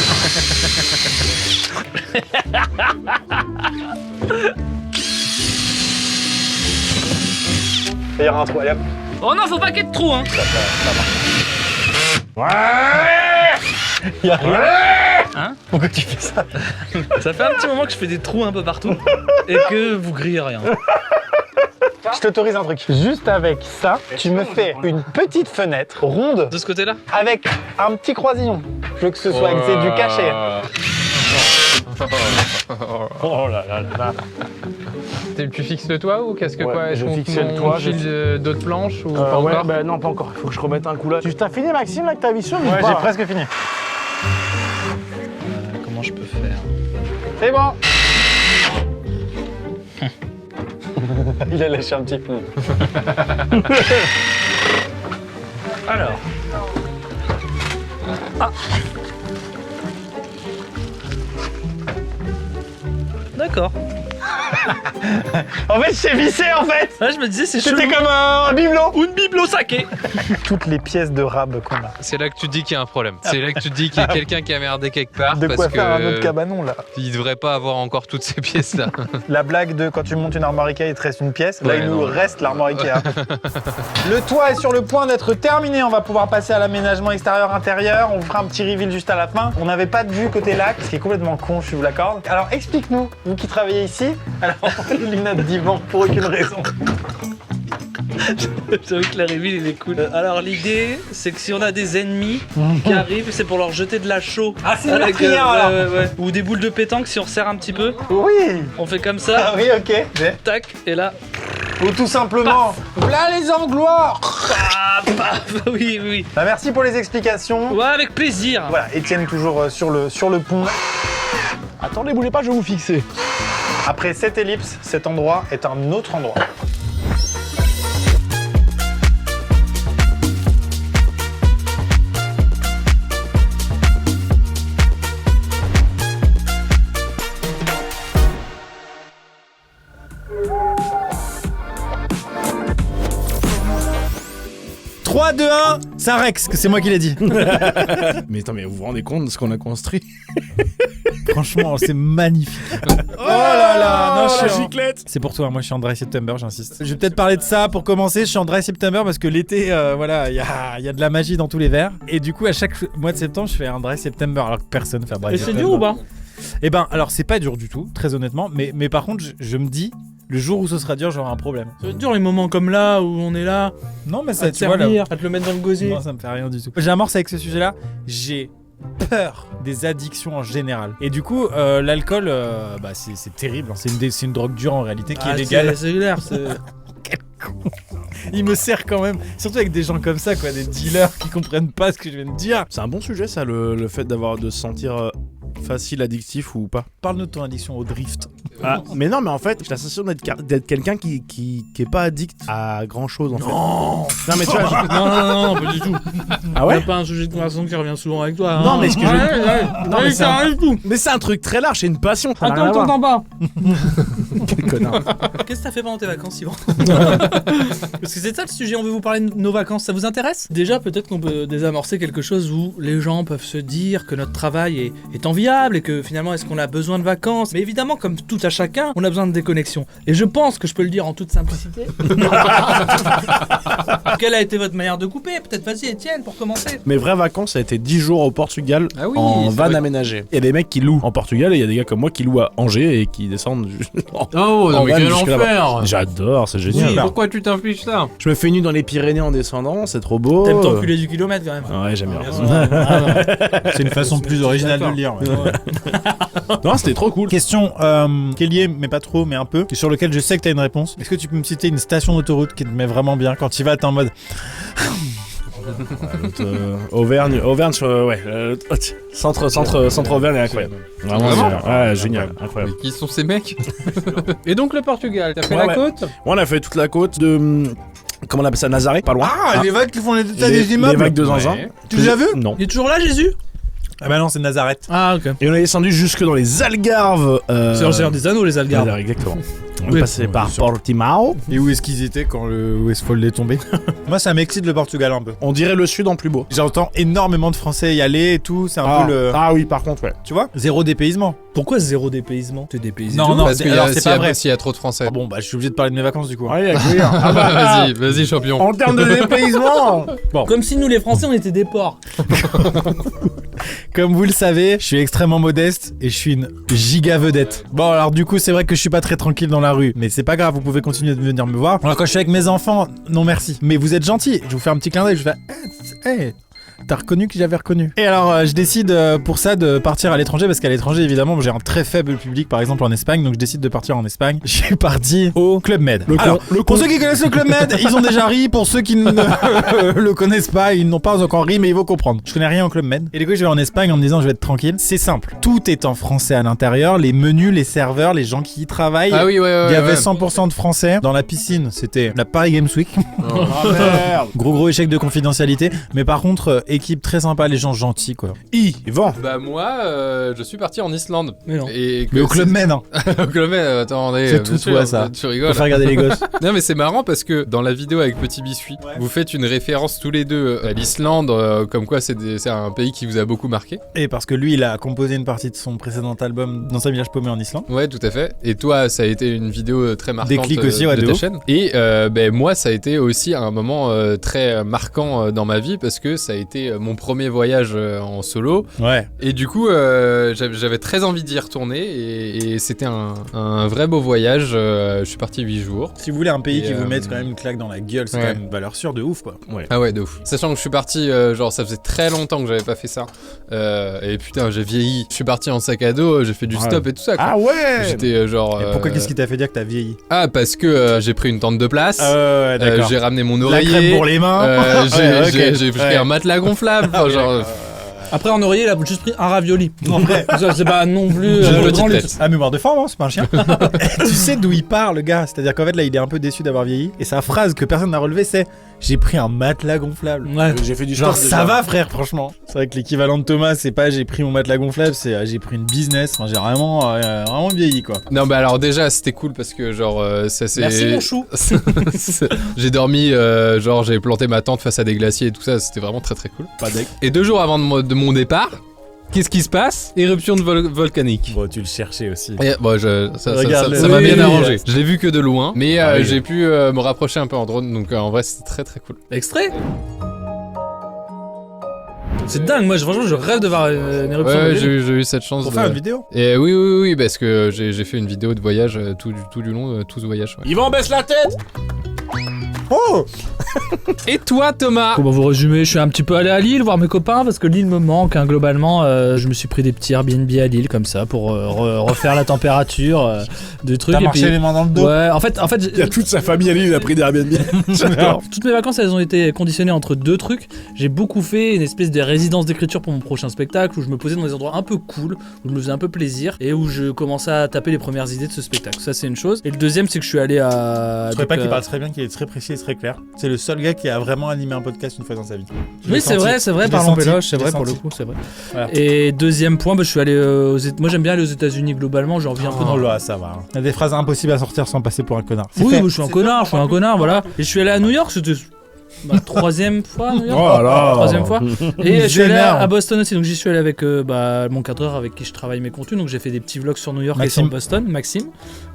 Speaker 1: Il y aura un trou, allez hop.
Speaker 2: Oh non, faut pas qu'il y ait de trous, hein.
Speaker 1: Il y a rien.
Speaker 2: Hein?
Speaker 1: Pourquoi tu fais ça?
Speaker 2: Ça fait un petit moment que je fais des trous un peu partout et que vous grillez rien.
Speaker 1: Je t'autorise un truc. Juste avec ça, tu me fais une petite fenêtre ronde
Speaker 2: De ce côté-là?
Speaker 1: avec un petit croisillon. Je veux que ce soit que c'est du cachet. Oh là là là là.
Speaker 3: Tu fixes le toit ou qu'est-ce que
Speaker 4: Ouais,
Speaker 3: quoi? Est-ce
Speaker 4: je
Speaker 3: qu'on
Speaker 4: fixe le toit, je
Speaker 3: file d'autres planches ou pas
Speaker 4: ouais,
Speaker 3: encore?
Speaker 4: bah non, pas encore. Il faut que je remette un coup là. Tu t'as fini, Maxime, là, avec ta visseuse ou
Speaker 1: Ouais,
Speaker 4: pas
Speaker 1: j'ai presque fini.
Speaker 2: Comment je peux faire?
Speaker 1: C'est bon. Il a lâché un petit peu.
Speaker 2: Alors. D'accord.
Speaker 1: En fait, c'est vissé en fait.
Speaker 2: Ouais, je me disais, c'est chelou.
Speaker 1: C'était comme un bibelot.
Speaker 2: Une bibelot saké.
Speaker 1: Toutes les pièces de rab qu'on a.
Speaker 3: C'est là que tu te dis qu'il y a un problème. C'est là que tu te dis qu'il y a quelqu'un qui a merdé quelque part
Speaker 1: De
Speaker 3: parce
Speaker 1: quoi
Speaker 3: que
Speaker 1: faire un autre cabanon là.
Speaker 3: il devrait pas avoir encore toutes ces pièces là.
Speaker 1: La blague de quand tu montes une armoire Ikea, il te reste une pièce. Là,
Speaker 3: Ouais,
Speaker 1: il nous
Speaker 3: non.
Speaker 1: reste l'armoire Ikea. Le toit est sur le point d'être terminé. On va pouvoir passer à l'aménagement extérieur-intérieur. On fera un petit reveal juste à la fin. On n'avait pas de vue côté lac, ce qui est complètement con, je vous l'accorde. Alors explique-nous, vous qui travaillez ici. Alors, Lina de divan pour aucune raison.
Speaker 2: J'avoue que la reveal, il est cool. Alors, l'idée, c'est que si on a des ennemis qui arrivent, c'est pour leur jeter de la chaux.
Speaker 1: Ah, c'est
Speaker 2: Avec,
Speaker 1: meurtrière, alors.
Speaker 2: ouais. Ou des boules de pétanque si on resserre un petit peu.
Speaker 1: Oui.
Speaker 2: On fait comme
Speaker 1: Ah
Speaker 2: ça,
Speaker 1: oui, ok.
Speaker 2: tac, et là.
Speaker 1: Ou tout simplement. Là les anglois.
Speaker 2: Ah, paf. Oui.
Speaker 1: Bah, merci pour les explications.
Speaker 2: Ouais, avec plaisir.
Speaker 1: Voilà, Étienne toujours sur le pont.
Speaker 4: Attendez, bougez pas, je vais vous fixer.
Speaker 1: Après cette ellipse, cet endroit est un autre endroit. « 3, 2, 1, c'est un Rex, que c'est moi qui l'ai dit.
Speaker 4: Mais attends, mais vous vous rendez compte de ce qu'on a construit?
Speaker 1: Franchement, c'est magnifique. Oh là là, non, je suis en-
Speaker 4: giclette.
Speaker 1: C'est pour toi, moi je suis en dry September, j'insiste. Je vais peut-être parler de ça pour commencer. Je suis en dry September parce que l'été, voilà, il y a de la magie dans tous les verres. Et du coup, à chaque mois de septembre, je fais un dry September alors que personne fait un dry
Speaker 2: Et
Speaker 1: September.
Speaker 2: c'est dur ou pas?
Speaker 1: Eh ben, alors c'est pas dur du tout, très honnêtement. Mais par contre, je me dis, le jour où ce sera dur, j'aurai un problème.
Speaker 2: Ça va être dur les moments comme là où on est là,
Speaker 1: Non, mais
Speaker 2: à
Speaker 1: ça,
Speaker 2: te
Speaker 1: tu vois là.
Speaker 2: servir, à te le mettre dans le gosier.
Speaker 1: Non, ça me fait rien du tout. J'amorce avec ce sujet-là. J'ai peur des addictions en général. Et du coup, l'alcool, bah, c'est terrible. C'est une drogue dure en réalité qui est légale.
Speaker 2: C'est clair, c'est...
Speaker 1: Il me sert quand même, surtout avec des gens comme ça, quoi, des dealers qui comprennent pas ce que je viens de dire.
Speaker 4: C'est un bon sujet, ça, le fait de se sentir facile, addictif ou pas.
Speaker 1: Parle-nous de ton addiction au drift.
Speaker 4: Ah, mais non, mais en fait, j'ai l'impression d'être quelqu'un qui est pas addict à grand chose en fait. Non, mais tu vois.
Speaker 2: non, pas du tout.
Speaker 4: Ah ouais?
Speaker 2: C'est pas un sujet de conversation qui revient souvent avec toi.
Speaker 4: Non, mais ce que je-
Speaker 2: Non, mais ça arrive tout.
Speaker 4: Mais c'est un truc très large, c'est une passion. ça n'a rien à
Speaker 2: Attends,
Speaker 4: voir.
Speaker 2: t'entends pas.
Speaker 4: Quel connard.
Speaker 2: Qu'est-ce que t'as fait pendant tes vacances, Yvan? Parce que c'est ça le sujet, on veut vous parler de nos vacances, ça vous intéresse? Déjà, peut-être qu'on peut désamorcer quelque chose où les gens peuvent se dire que notre travail est enviable et que finalement, est-ce qu'on a besoin de vacances? Mais évidemment, comme tout à chacun, on a besoin de déconnexion. Et je pense que je peux le dire en toute simplicité. Quelle a été votre manière de couper? Peut-être vas-y, Étienne, pour commencer.
Speaker 4: Mes vraies vacances, ça a été 10 jours au Portugal
Speaker 3: Ah oui,
Speaker 4: en
Speaker 3: c'est
Speaker 4: van
Speaker 3: vrai.
Speaker 4: aménagé. Il y a des mecs qui louent en Portugal et il y a des gars comme moi qui louent à Angers et qui descendent juste
Speaker 3: Oh,
Speaker 4: en
Speaker 3: non, mais
Speaker 4: van
Speaker 3: quel
Speaker 4: jusque là-bas.
Speaker 3: enfer!
Speaker 4: J'adore, c'est génial.
Speaker 3: Oui, pourquoi tu t'infliges ça?
Speaker 4: Je me fais nu dans les Pyrénées en descendant, c'est trop beau.
Speaker 2: T'aimes t'enculer du kilomètre quand même.
Speaker 4: Ouais, j'aime bien.
Speaker 1: C'est une façon plus originale de le lire.
Speaker 4: Non, c'était trop cool.
Speaker 1: Question qui est liée, mais pas trop, mais un peu, et sur lequel je sais que t'as une réponse. Est-ce que tu peux me citer une station d'autoroute qui te met vraiment bien quand tu y vas, t'es en mode.
Speaker 4: Auvergne, ouais. Centre Auvergne est incroyable. Vraiment,
Speaker 3: Vraiment
Speaker 4: ouais, génial, incroyable.
Speaker 3: Mais qui sont ces mecs? Et donc le Portugal, t'as fait
Speaker 4: Ouais,
Speaker 3: la
Speaker 4: ouais.
Speaker 3: côte?
Speaker 4: On a fait toute la côte de. Comment on appelle ça, Nazaré, pas loin.
Speaker 1: Ah, les vagues qui font l'état
Speaker 4: Les-
Speaker 1: des immeubles.
Speaker 4: Les vagues de Zanzan.
Speaker 3: Ouais.
Speaker 1: Tu les as vues?
Speaker 4: Non.
Speaker 2: Il est toujours là, Jésus?
Speaker 1: Ah bah non, c'est Nazareth.
Speaker 2: Ah, ok.
Speaker 4: Et on est descendu jusque dans les Algarves.
Speaker 2: C'est l'océan des anneaux, les algarves.
Speaker 4: Algarves, exactement. On est
Speaker 2: Oui.
Speaker 4: passé par
Speaker 1: bien sûr.
Speaker 4: Portimao.
Speaker 1: Et où est-ce qu'ils étaient quand le Westfold est tombé? Moi, ça m'excite le Portugal un peu.
Speaker 4: On dirait le sud en plus beau.
Speaker 1: J'entends énormément de Français y aller et tout, c'est un peu le.
Speaker 4: Ah oui, par contre, ouais.
Speaker 1: Tu vois? Zéro dépaysement.
Speaker 2: Pourquoi zéro dépaysement? T'es dépaysé.
Speaker 1: Non,
Speaker 2: tout.
Speaker 1: non,
Speaker 3: Parce
Speaker 1: c'est-
Speaker 3: que
Speaker 1: alors, c'est pas vrai.
Speaker 3: s'il y a trop de Français.
Speaker 1: Ah bon, bah je suis obligé de parler de mes vacances du coup.
Speaker 4: Ouais, accueillir. Ah bah,
Speaker 3: Vas-y, champion.
Speaker 4: en termes de dépaysement.
Speaker 2: Comme si nous, les Français, on était des porcs.
Speaker 1: Comme vous le savez, je suis extrêmement modeste et je suis une giga vedette. Bon, alors du coup, c'est vrai que je suis pas très tranquille dans la rue, mais c'est pas grave, vous pouvez continuer de venir me voir. Alors quand je suis avec mes enfants, non merci. Mais vous êtes gentils, je vous fais un petit clin d'œil, je fais hey,
Speaker 5: T'as reconnu que j'avais reconnu. Et alors, je décide pour ça de partir à l'étranger, parce qu'à l'étranger, évidemment, j'ai un très faible public, par exemple en Espagne, donc je décide de partir en Espagne. Je suis parti au Club Med. Pour ceux qui connaissent le Club Med, ils ont déjà ri. Pour ceux qui ne le connaissent pas, ils n'ont pas encore ri, mais ils vont comprendre. Je connais rien au Club Med. Et du coup, je vais en Espagne en me disant, je vais être tranquille. C'est simple. Tout est en français à l'intérieur. Les menus, les serveurs, les gens qui y travaillent.
Speaker 3: Ah oui, ouais.
Speaker 5: Il y avait 100% de français. Dans la piscine, c'était la Paris Games Week.
Speaker 4: merde.
Speaker 5: Gros échec de confidentialité. Mais par contre, équipe très sympa, les gens gentils, quoi.
Speaker 4: Yvan.
Speaker 3: Bah moi, je suis parti en Islande.
Speaker 2: Mais non.
Speaker 5: Mais au Club Med, hein.
Speaker 3: Au Club Med, attendez.
Speaker 5: C'est tout
Speaker 3: bien sûr,
Speaker 5: toi, ça.
Speaker 3: Tu
Speaker 5: Faut
Speaker 3: rigoles.
Speaker 5: faire regarder les gosses.
Speaker 3: Non mais c'est marrant parce que dans la vidéo avec Petit Biscuit, vous faites une référence tous les deux à l'Islande, comme quoi c'est un pays qui vous a beaucoup marqué.
Speaker 5: Et parce que lui, il a composé une partie de son précédent album dans un village paumé en Islande.
Speaker 3: Ouais, tout à fait. Et toi, ça a été une vidéo très marquante
Speaker 5: Déclic aussi, ouais,
Speaker 3: de
Speaker 5: de
Speaker 3: ta
Speaker 5: ouf.
Speaker 3: chaîne. Et moi, ça a été aussi un moment très marquant dans ma vie parce que ça a été mon premier voyage en solo.
Speaker 5: Ouais.
Speaker 3: Et du coup, j'avais très envie d'y retourner et c'était un vrai beau voyage. Je suis parti 8 jours.
Speaker 5: Si vous voulez un pays
Speaker 3: Et,
Speaker 5: qui vous mette quand même une claque dans la gueule, c'est
Speaker 3: ouais.
Speaker 5: quand même une valeur sûre de ouf, quoi. Ouais.
Speaker 3: Ah ouais, de ouf. Sachant que je suis parti, genre ça faisait très longtemps que j'avais pas fait ça. Et putain, j'ai vieilli. Je suis parti en sac à dos, j'ai fait du stop et tout ça, quoi.
Speaker 4: Ah ouais.
Speaker 3: J'étais genre.
Speaker 5: Et pourquoi qu'est-ce qui t'a fait dire que t'as vieilli?
Speaker 3: Ah, parce que j'ai pris une tente de place.
Speaker 5: Ouais, d'accord.
Speaker 3: J'ai ramené mon
Speaker 5: La
Speaker 3: oreiller.
Speaker 5: crème pour les mains.
Speaker 3: J'ai pris un matelas gonflable. Enfin, genre.
Speaker 2: Après, en oreiller, il a juste pris un ravioli.
Speaker 5: En vrai.
Speaker 2: Ça, c'est pas non plus
Speaker 3: J'ai une
Speaker 2: le
Speaker 3: petite
Speaker 2: grand
Speaker 3: tête.
Speaker 2: luxe.
Speaker 5: Ah, mémoire de forme, hein, c'est pas un chien. Tu sais d'où il part, le gars. C'est-à-dire qu'en fait, là, il est un peu déçu d'avoir vieilli. Et sa phrase que personne n'a relevée, c'est j'ai pris un matelas gonflable.
Speaker 2: Ouais.
Speaker 4: J'ai fait du
Speaker 5: Genre,
Speaker 4: stop,
Speaker 5: ça
Speaker 4: déjà.
Speaker 5: va, frère, franchement. C'est vrai que l'équivalent de Thomas, c'est pas j'ai pris mon matelas gonflable, c'est j'ai pris une business. Enfin, j'ai vraiment vieilli, quoi.
Speaker 3: Non, bah alors déjà, c'était cool parce que genre ça c'est.
Speaker 2: Merci, mon chou.
Speaker 3: J'ai dormi, genre j'ai planté ma tente face à des glaciers et tout ça. C'était vraiment très très cool.
Speaker 5: Pas deck.
Speaker 3: Et 2 jours avant de mon départ. Qu'est-ce qui se passe? Éruption de volcanique.
Speaker 5: Bon, tu le cherchais aussi.
Speaker 3: Et, bon, ça
Speaker 5: Regarde-le.
Speaker 3: m'a bien
Speaker 2: Oui,
Speaker 3: arrangé. Je l'ai vu que de loin, mais
Speaker 5: Ah oui.
Speaker 3: j'ai pu me rapprocher un peu en drone, donc en vrai c'était très très cool.
Speaker 2: Extrait. C'est dingue, moi franchement je rêve de voir une éruption.
Speaker 3: Ouais,
Speaker 2: volcanique.
Speaker 3: j'ai eu cette chance
Speaker 5: Pour
Speaker 3: de...
Speaker 5: faire une vidéo.
Speaker 3: Et oui, parce que j'ai fait une vidéo de voyage tout du long, tout ce voyage. Ouais.
Speaker 4: Yvan baisse la tête.
Speaker 5: Oh!
Speaker 3: Et toi, Thomas?
Speaker 2: Bon, bah, vous résumez, je suis un petit peu allé à Lille voir mes copains parce que Lille me manque, hein, globalement. Je me suis pris des petits Airbnb à Lille comme ça pour refaire la température de trucs.
Speaker 5: T'as
Speaker 2: et
Speaker 5: marché
Speaker 2: puis...
Speaker 5: les mains dans le dos.
Speaker 2: Ouais, en fait,
Speaker 4: Il y a toute sa famille à Lille, il a pris des Airbnb.
Speaker 2: alors, toutes mes vacances, elles ont été conditionnées entre deux trucs. J'ai beaucoup fait une espèce de résidence d'écriture pour mon prochain spectacle où je me posais dans des endroits un peu cool, où je me faisais un peu plaisir et où je commençais à taper les premières idées de ce spectacle. Ça, c'est une chose. Et le deuxième, c'est que je suis allé à.
Speaker 5: Je trouvais pas
Speaker 2: donc,
Speaker 5: qu'il parle très bien, qu'il est très précis et très clair. C'est le seul gars qui a vraiment animé un podcast une fois dans sa vie. Je
Speaker 2: Oui,
Speaker 5: l'ai
Speaker 2: c'est vrai,
Speaker 5: senti. Je l'ai
Speaker 2: parlons
Speaker 5: senti.
Speaker 2: péloche, c'est
Speaker 5: Je
Speaker 2: vrai
Speaker 5: l'ai
Speaker 2: pour le
Speaker 5: senti.
Speaker 2: coup, c'est vrai.
Speaker 5: Voilà.
Speaker 2: Et deuxième point, bah, je suis allé moi j'aime bien aller aux États-Unis globalement, j'en reviens un peu dans
Speaker 5: Oh
Speaker 2: le.
Speaker 5: là, ça va. Il y a des phrases impossibles à sortir sans passer pour un connard. C'est
Speaker 2: Oui,
Speaker 5: fait.
Speaker 2: bah, je suis un connard, voilà. Et je suis allé à New York, c'était ma troisième fois à New York.
Speaker 4: Oh là.
Speaker 2: Troisième fois. Et
Speaker 5: Il
Speaker 2: je suis allé
Speaker 5: s'énerve.
Speaker 2: à Boston aussi, donc j'y suis allé avec mon cadreur avec qui je travaille mes contenus, donc j'ai fait des petits vlogs sur New York
Speaker 5: Maxime.
Speaker 2: et sur Boston, Maxime,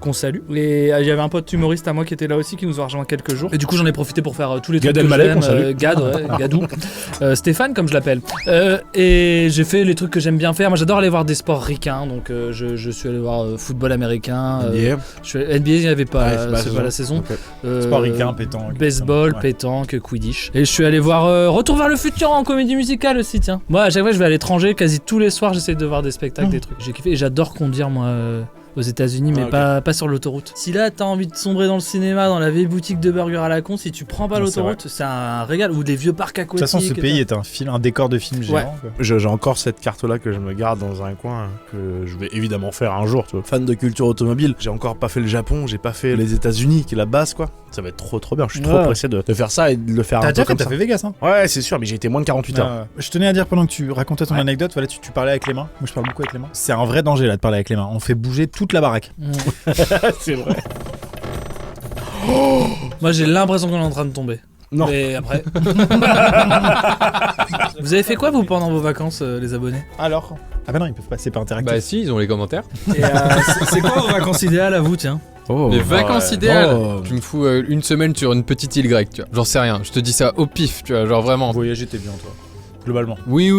Speaker 2: qu'on salue. Et il y avait un pote humoriste à moi qui était là aussi, qui nous a rejoint quelques jours. Et du coup j'en ai profité pour faire tous les
Speaker 4: Gad
Speaker 2: trucs que
Speaker 4: Elmaleh,
Speaker 2: j'aime,
Speaker 4: qu'on salue.
Speaker 2: Gad, ouais, Gadou, Stéphane comme je l'appelle. Et j'ai fait les trucs que j'aime bien faire. Moi j'adore aller voir des sports ricains, donc je suis allé voir football américain.
Speaker 4: NBA.
Speaker 2: NBA il n'y avait pas,
Speaker 4: Ouais, c'est pas la
Speaker 2: c'est
Speaker 4: saison.
Speaker 2: pas la saison.
Speaker 4: Ok.
Speaker 5: Sport ricain, pétanque.
Speaker 2: Baseball,
Speaker 5: Ouais.
Speaker 2: pétanque, Quidditch. Et je suis allé voir Retour vers le futur en comédie musicale aussi, tiens. Moi, à chaque fois, je vais à l'étranger, quasi tous les soirs, j'essaie de voir des spectacles, des trucs. J'ai kiffé et j'adore conduire, moi. Aux États-Unis, mais pas sur l'autoroute. Si là t'as envie de sombrer dans le cinéma, dans la vieille boutique de burgers à la con, si tu prends pas
Speaker 5: Non, c'est
Speaker 2: l'autoroute, c'est un régal. Ou des vieux parcs
Speaker 5: De
Speaker 2: aquatiques.
Speaker 5: toute façon, ce
Speaker 2: et
Speaker 5: pays
Speaker 2: tout.
Speaker 5: est un décor de film géant. quoi.
Speaker 4: J'ai encore cette carte-là que je me garde dans un coin, que je vais évidemment faire un jour, tu vois. Fan de culture automobile, j'ai encore pas fait le Japon, j'ai pas fait les États-Unis, qui est la base, quoi. Ça va être trop bien, je suis trop
Speaker 2: Ouais.
Speaker 4: pressé de faire ça et de le faire un
Speaker 5: T'as
Speaker 4: peu
Speaker 5: déjà fait,
Speaker 4: comme
Speaker 5: t'as
Speaker 4: ça.
Speaker 5: fait Vegas, hein?
Speaker 4: Ouais, c'est sûr, mais j'ai été moins de 48 heures.
Speaker 5: Je tenais à dire pendant que tu racontais ton anecdote, voilà, tu parlais avec les mains. Moi, je parle beaucoup avec les mains. C'est un vrai danger là de parler avec les mains. On fait bouger toute la baraque.
Speaker 4: C'est vrai.
Speaker 2: Moi, j'ai l'impression qu'on est en train de tomber.
Speaker 4: Non.
Speaker 2: Mais après. Vous avez fait quoi, vous, pendant vos vacances, les abonnés?
Speaker 5: Alors? Ah bah non, ils peuvent pas, c'est pas interactif.
Speaker 3: Bah si, ils ont les commentaires.
Speaker 2: Et c'est quoi vos vacances idéales à vous, tiens?
Speaker 4: Oh.
Speaker 3: Les vacances
Speaker 4: Ouais.
Speaker 3: idéales.
Speaker 4: Oh.
Speaker 3: Tu me fous une semaine sur une petite île grecque, tu vois. J'en sais rien, je te dis ça au pif, tu vois, genre vraiment.
Speaker 5: Voyager, t'es bien, toi. Globalement.
Speaker 3: Oui,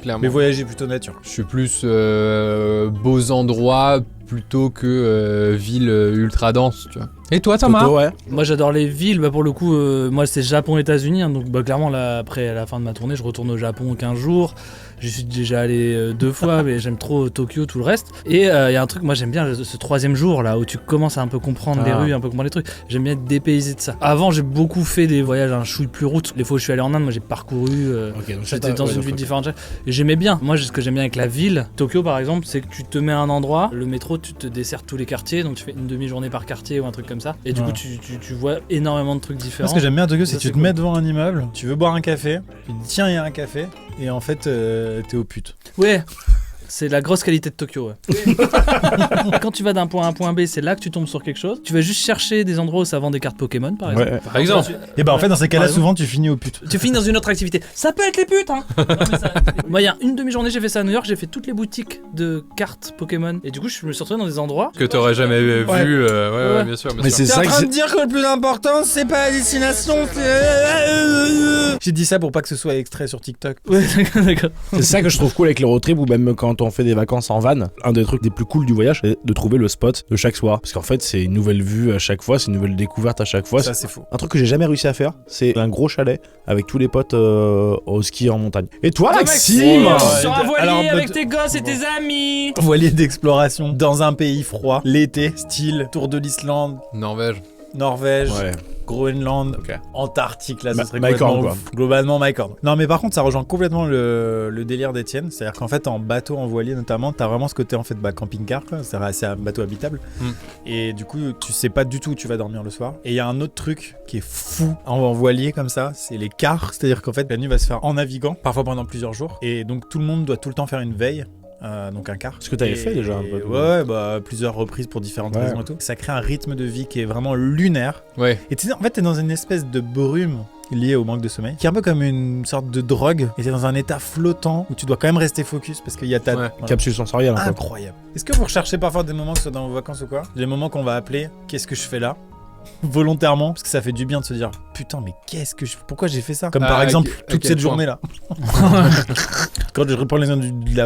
Speaker 3: clairement.
Speaker 5: Mais voyager plutôt nature.
Speaker 3: Je suis plus beaux endroits,
Speaker 7: plutôt que ville ultra dense, tu vois. Et toi, Thomas?
Speaker 4: Toto, ouais.
Speaker 8: Moi j'adore les villes, pour le coup, moi c'est Japon, États-Unis, hein, donc clairement là, après à la fin de ma tournée, je retourne au Japon 15 jours. J'y suis déjà allé 2 fois, mais j'aime trop Tokyo, tout le reste. Et il y a un truc, moi j'aime bien ce 3e jour là où tu commences à un peu comprendre les rues, un peu comprendre les trucs. J'aime bien être dépaysé de ça. Avant, j'ai beaucoup fait des voyages un chouille plus route. Les fois où je suis allé en Inde, moi j'ai parcouru. J'étais dans une ville différente. Et j'aimais bien. Moi, ce que j'aime bien avec la ville, Tokyo par exemple, c'est que tu te mets à un endroit, le métro, tu te desserres tous les quartiers, donc tu fais une demi-journée par quartier ou un truc comme ça. Et du coup, tu vois énormément de trucs différents.
Speaker 1: Moi, ce que j'aime bien à Tokyo, c'est que
Speaker 8: Ça,
Speaker 1: tu te mets devant un immeuble, tu veux boire un café, tu te dis tiens, il y a un café, et en fait, t'es au pute.
Speaker 8: Ouais. C'est la grosse qualité de Tokyo, ouais. Quand tu vas d'un point A à un point B, c'est là que tu tombes sur quelque chose. Tu vas juste chercher des endroits où ça vend des cartes Pokémon, par exemple.
Speaker 4: Ouais.
Speaker 7: Par exemple.
Speaker 1: Et bah en fait, dans ces cas-là,
Speaker 8: Par exemple.
Speaker 1: souvent, tu finis au pute.
Speaker 8: Tu finis dans une autre activité. Ça peut être les putes, hein. Moi, il y a une demi-journée, j'ai fait ça à New York, j'ai fait toutes les boutiques de cartes Pokémon. Et du coup, je me suis retrouvé dans des endroits.
Speaker 7: Que t'aurais jamais vu,
Speaker 8: Ouais.
Speaker 7: bien sûr.
Speaker 4: Mais c'est ça que c'est.
Speaker 1: dire que le plus important, c'est pas la destination, J'ai dit ça pour pas que ce soit extrait sur TikTok.
Speaker 8: Ouais, d'accord.
Speaker 4: C'est ça que je trouve cool avec les road trips ou même quand on fait des vacances en van. Un des trucs les plus cool du voyage, c'est de trouver le spot de chaque soir. Parce qu'en fait, c'est une nouvelle vue à chaque fois, c'est une nouvelle découverte à chaque fois.
Speaker 1: Ça, c'est faux.
Speaker 4: Un truc que j'ai jamais réussi à faire, c'est un gros chalet avec tous les potes au ski en montagne. Et toi, Maxime
Speaker 8: Sur un voilier
Speaker 1: Alors,
Speaker 8: avec tes gosses et tes amis.
Speaker 1: Voilier d'exploration dans un pays froid, l'été, style tour de l'Islande,
Speaker 7: Norvège.
Speaker 1: Norvège,
Speaker 4: Ouais.
Speaker 1: Groenland,
Speaker 4: Ok.
Speaker 1: Antarctique, là, ça serait
Speaker 4: Mike
Speaker 1: complètement
Speaker 4: Horn,
Speaker 1: ouf. Globalement, Mike Horn. Non, mais par contre, ça rejoint complètement le délire d'Étienne. C'est-à-dire qu'en fait, en bateau, en voilier notamment, t'as vraiment ce côté en fait camping-car, quoi. C'est un bateau habitable. Et du coup, tu sais pas du tout où tu vas dormir le soir. Et il y a un autre truc qui est fou en voilier comme ça, c'est les cars. C'est-à-dire qu'en fait, la nuit va se faire en naviguant, parfois pendant plusieurs jours. Et donc, tout le monde doit tout le temps faire une veille. Donc un quart.
Speaker 4: Ce que t'avais fait déjà un peu.
Speaker 1: Ouais, bah plusieurs reprises pour différentes raisons et tout. Ça crée un rythme de vie qui est vraiment lunaire.
Speaker 7: Ouais.
Speaker 1: Et en fait, t'es dans une espèce de brume liée au manque de sommeil, qui est un peu comme une sorte de drogue. Et t'es dans un état flottant où tu dois quand même rester focus parce qu'il y a ta
Speaker 7: Ouais.
Speaker 4: Capsule sensorielle un peu.
Speaker 1: incroyable. Est-ce que vous recherchez parfois des moments que ce soit dans vos vacances ou quoi? Des moments qu'on va appeler qu'est-ce que je fais là? Volontairement, parce que ça fait du bien de se dire putain, mais pourquoi j'ai fait ça? Comme par exemple toute cette journée là. Quand je reprends les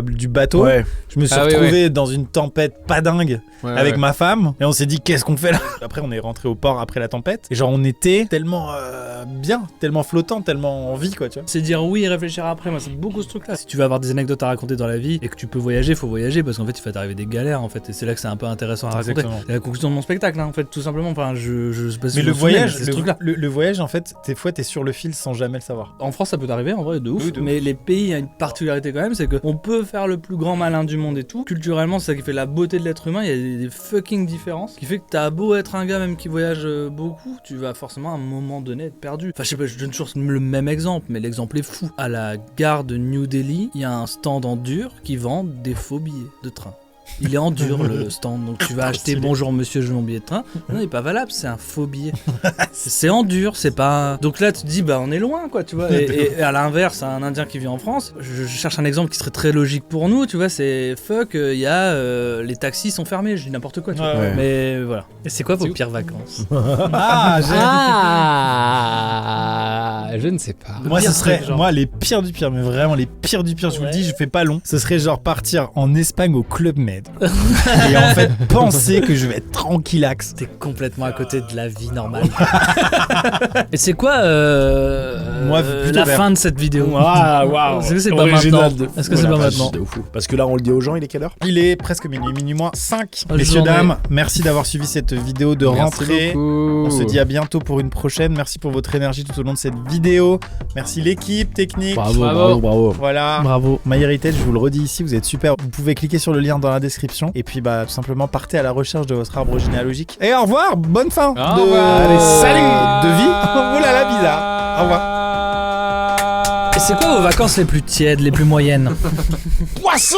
Speaker 1: du bateau,
Speaker 4: Ouais.
Speaker 1: je me suis
Speaker 7: Ah oui,
Speaker 1: retrouvé dans une tempête pas dingue
Speaker 7: Ouais,
Speaker 1: avec
Speaker 7: ouais.
Speaker 1: ma femme et on s'est dit qu'est-ce qu'on fait là? Après on est rentré au port après la tempête et genre on était tellement bien, tellement flottant, tellement en vie quoi, tu vois.
Speaker 8: C'est dire oui et réfléchir après. Moi, c'est beaucoup ce truc-là. Si tu veux avoir des anecdotes à raconter dans la vie et que tu peux voyager, faut voyager parce qu'en fait, il va t'arriver des galères en fait. Et c'est là que c'est un peu intéressant à raconter.
Speaker 1: Exactement.
Speaker 8: C'est la conclusion de mon spectacle, hein, en fait, tout simplement. Enfin, je sais pas si
Speaker 1: Mais
Speaker 8: vous
Speaker 1: le
Speaker 8: vous souvenez,
Speaker 1: voyage,
Speaker 8: c'est ce truc-là.
Speaker 1: le voyage en fait, des fois t'es sur le fil sans jamais le savoir.
Speaker 8: En France, ça peut t'arriver en vrai de ouf.
Speaker 1: Oui, de ouf.
Speaker 8: Mais les pays, il y a une particularité quand même, c'est qu'on peut faire le plus grand malin du monde et tout. Culturellement, c'est ça qui fait la beauté de l'être humain. Il y a des fucking différences qui fait que t'as beau être un gars même qui voyage beaucoup, tu vas forcément à un moment donné être perdu. Enfin, je sais pas, je donne toujours le même exemple, mais l'exemple est fou. À la gare de New Delhi, il y a un stand en dur qui vend des faux billets de train. Il est en dur le stand, donc tu vas acheter bonjour monsieur, je veux mon billet de train. Non, il est pas valable, c'est un faux billet. C'est en dur, c'est pas. Donc là, tu te dis, bah on est loin quoi, tu vois. Et à l'inverse, un Indien qui vit en France, je cherche un exemple qui serait très logique pour nous, tu vois, c'est fuck, il y a les taxis sont fermés, je dis n'importe quoi, tu vois.
Speaker 4: Ouais.
Speaker 8: Mais voilà. Et c'est quoi vos pires vacances?
Speaker 7: Je ne sais pas.
Speaker 1: Moi, ce
Speaker 8: pire
Speaker 1: serait,
Speaker 8: truc, genre.
Speaker 1: moi, les pires du pire, mais vraiment les pires du pire, je vous le dis, je fais pas long. Ce serait genre partir en Espagne au Club Med. Et en fait, penser que je vais être tranquillax.
Speaker 8: T'es complètement à côté de la vie normale. Et c'est quoi
Speaker 1: Moi, plutôt
Speaker 8: la
Speaker 1: vers-
Speaker 8: fin de cette vidéo?
Speaker 4: Ah, waouh.
Speaker 8: Est-ce que c'est pas
Speaker 4: Original
Speaker 8: maintenant?
Speaker 4: de-
Speaker 8: Est-ce que c'est
Speaker 4: Oh la
Speaker 8: pas
Speaker 4: vache,
Speaker 8: maintenant?
Speaker 4: de ouf. Parce que là, on le dit aux gens, il est quelle heure?
Speaker 1: Il est presque minuit moins 5.
Speaker 8: Bonne
Speaker 1: Messieurs,
Speaker 8: journée.
Speaker 1: dames, merci d'avoir suivi cette vidéo de
Speaker 7: Merci
Speaker 1: rentrée.
Speaker 7: beaucoup.
Speaker 1: On se dit à bientôt pour une prochaine. Merci pour votre énergie tout au long de cette vidéo. Merci l'équipe technique.
Speaker 4: Bravo.
Speaker 1: Voilà.
Speaker 8: Bravo.
Speaker 1: MyHeritage, je vous le redis ici, vous êtes super. Vous pouvez cliquer sur le lien dans la description. Et puis, bah, tout simplement, partez à la recherche de votre arbre généalogique. Et au revoir, bonne fin
Speaker 7: Au revoir.
Speaker 1: Allez, salut de vie. Oh là là, bizarre. Au revoir.
Speaker 8: Et c'est quoi vos vacances les plus tièdes, les plus moyennes?
Speaker 4: Poisson.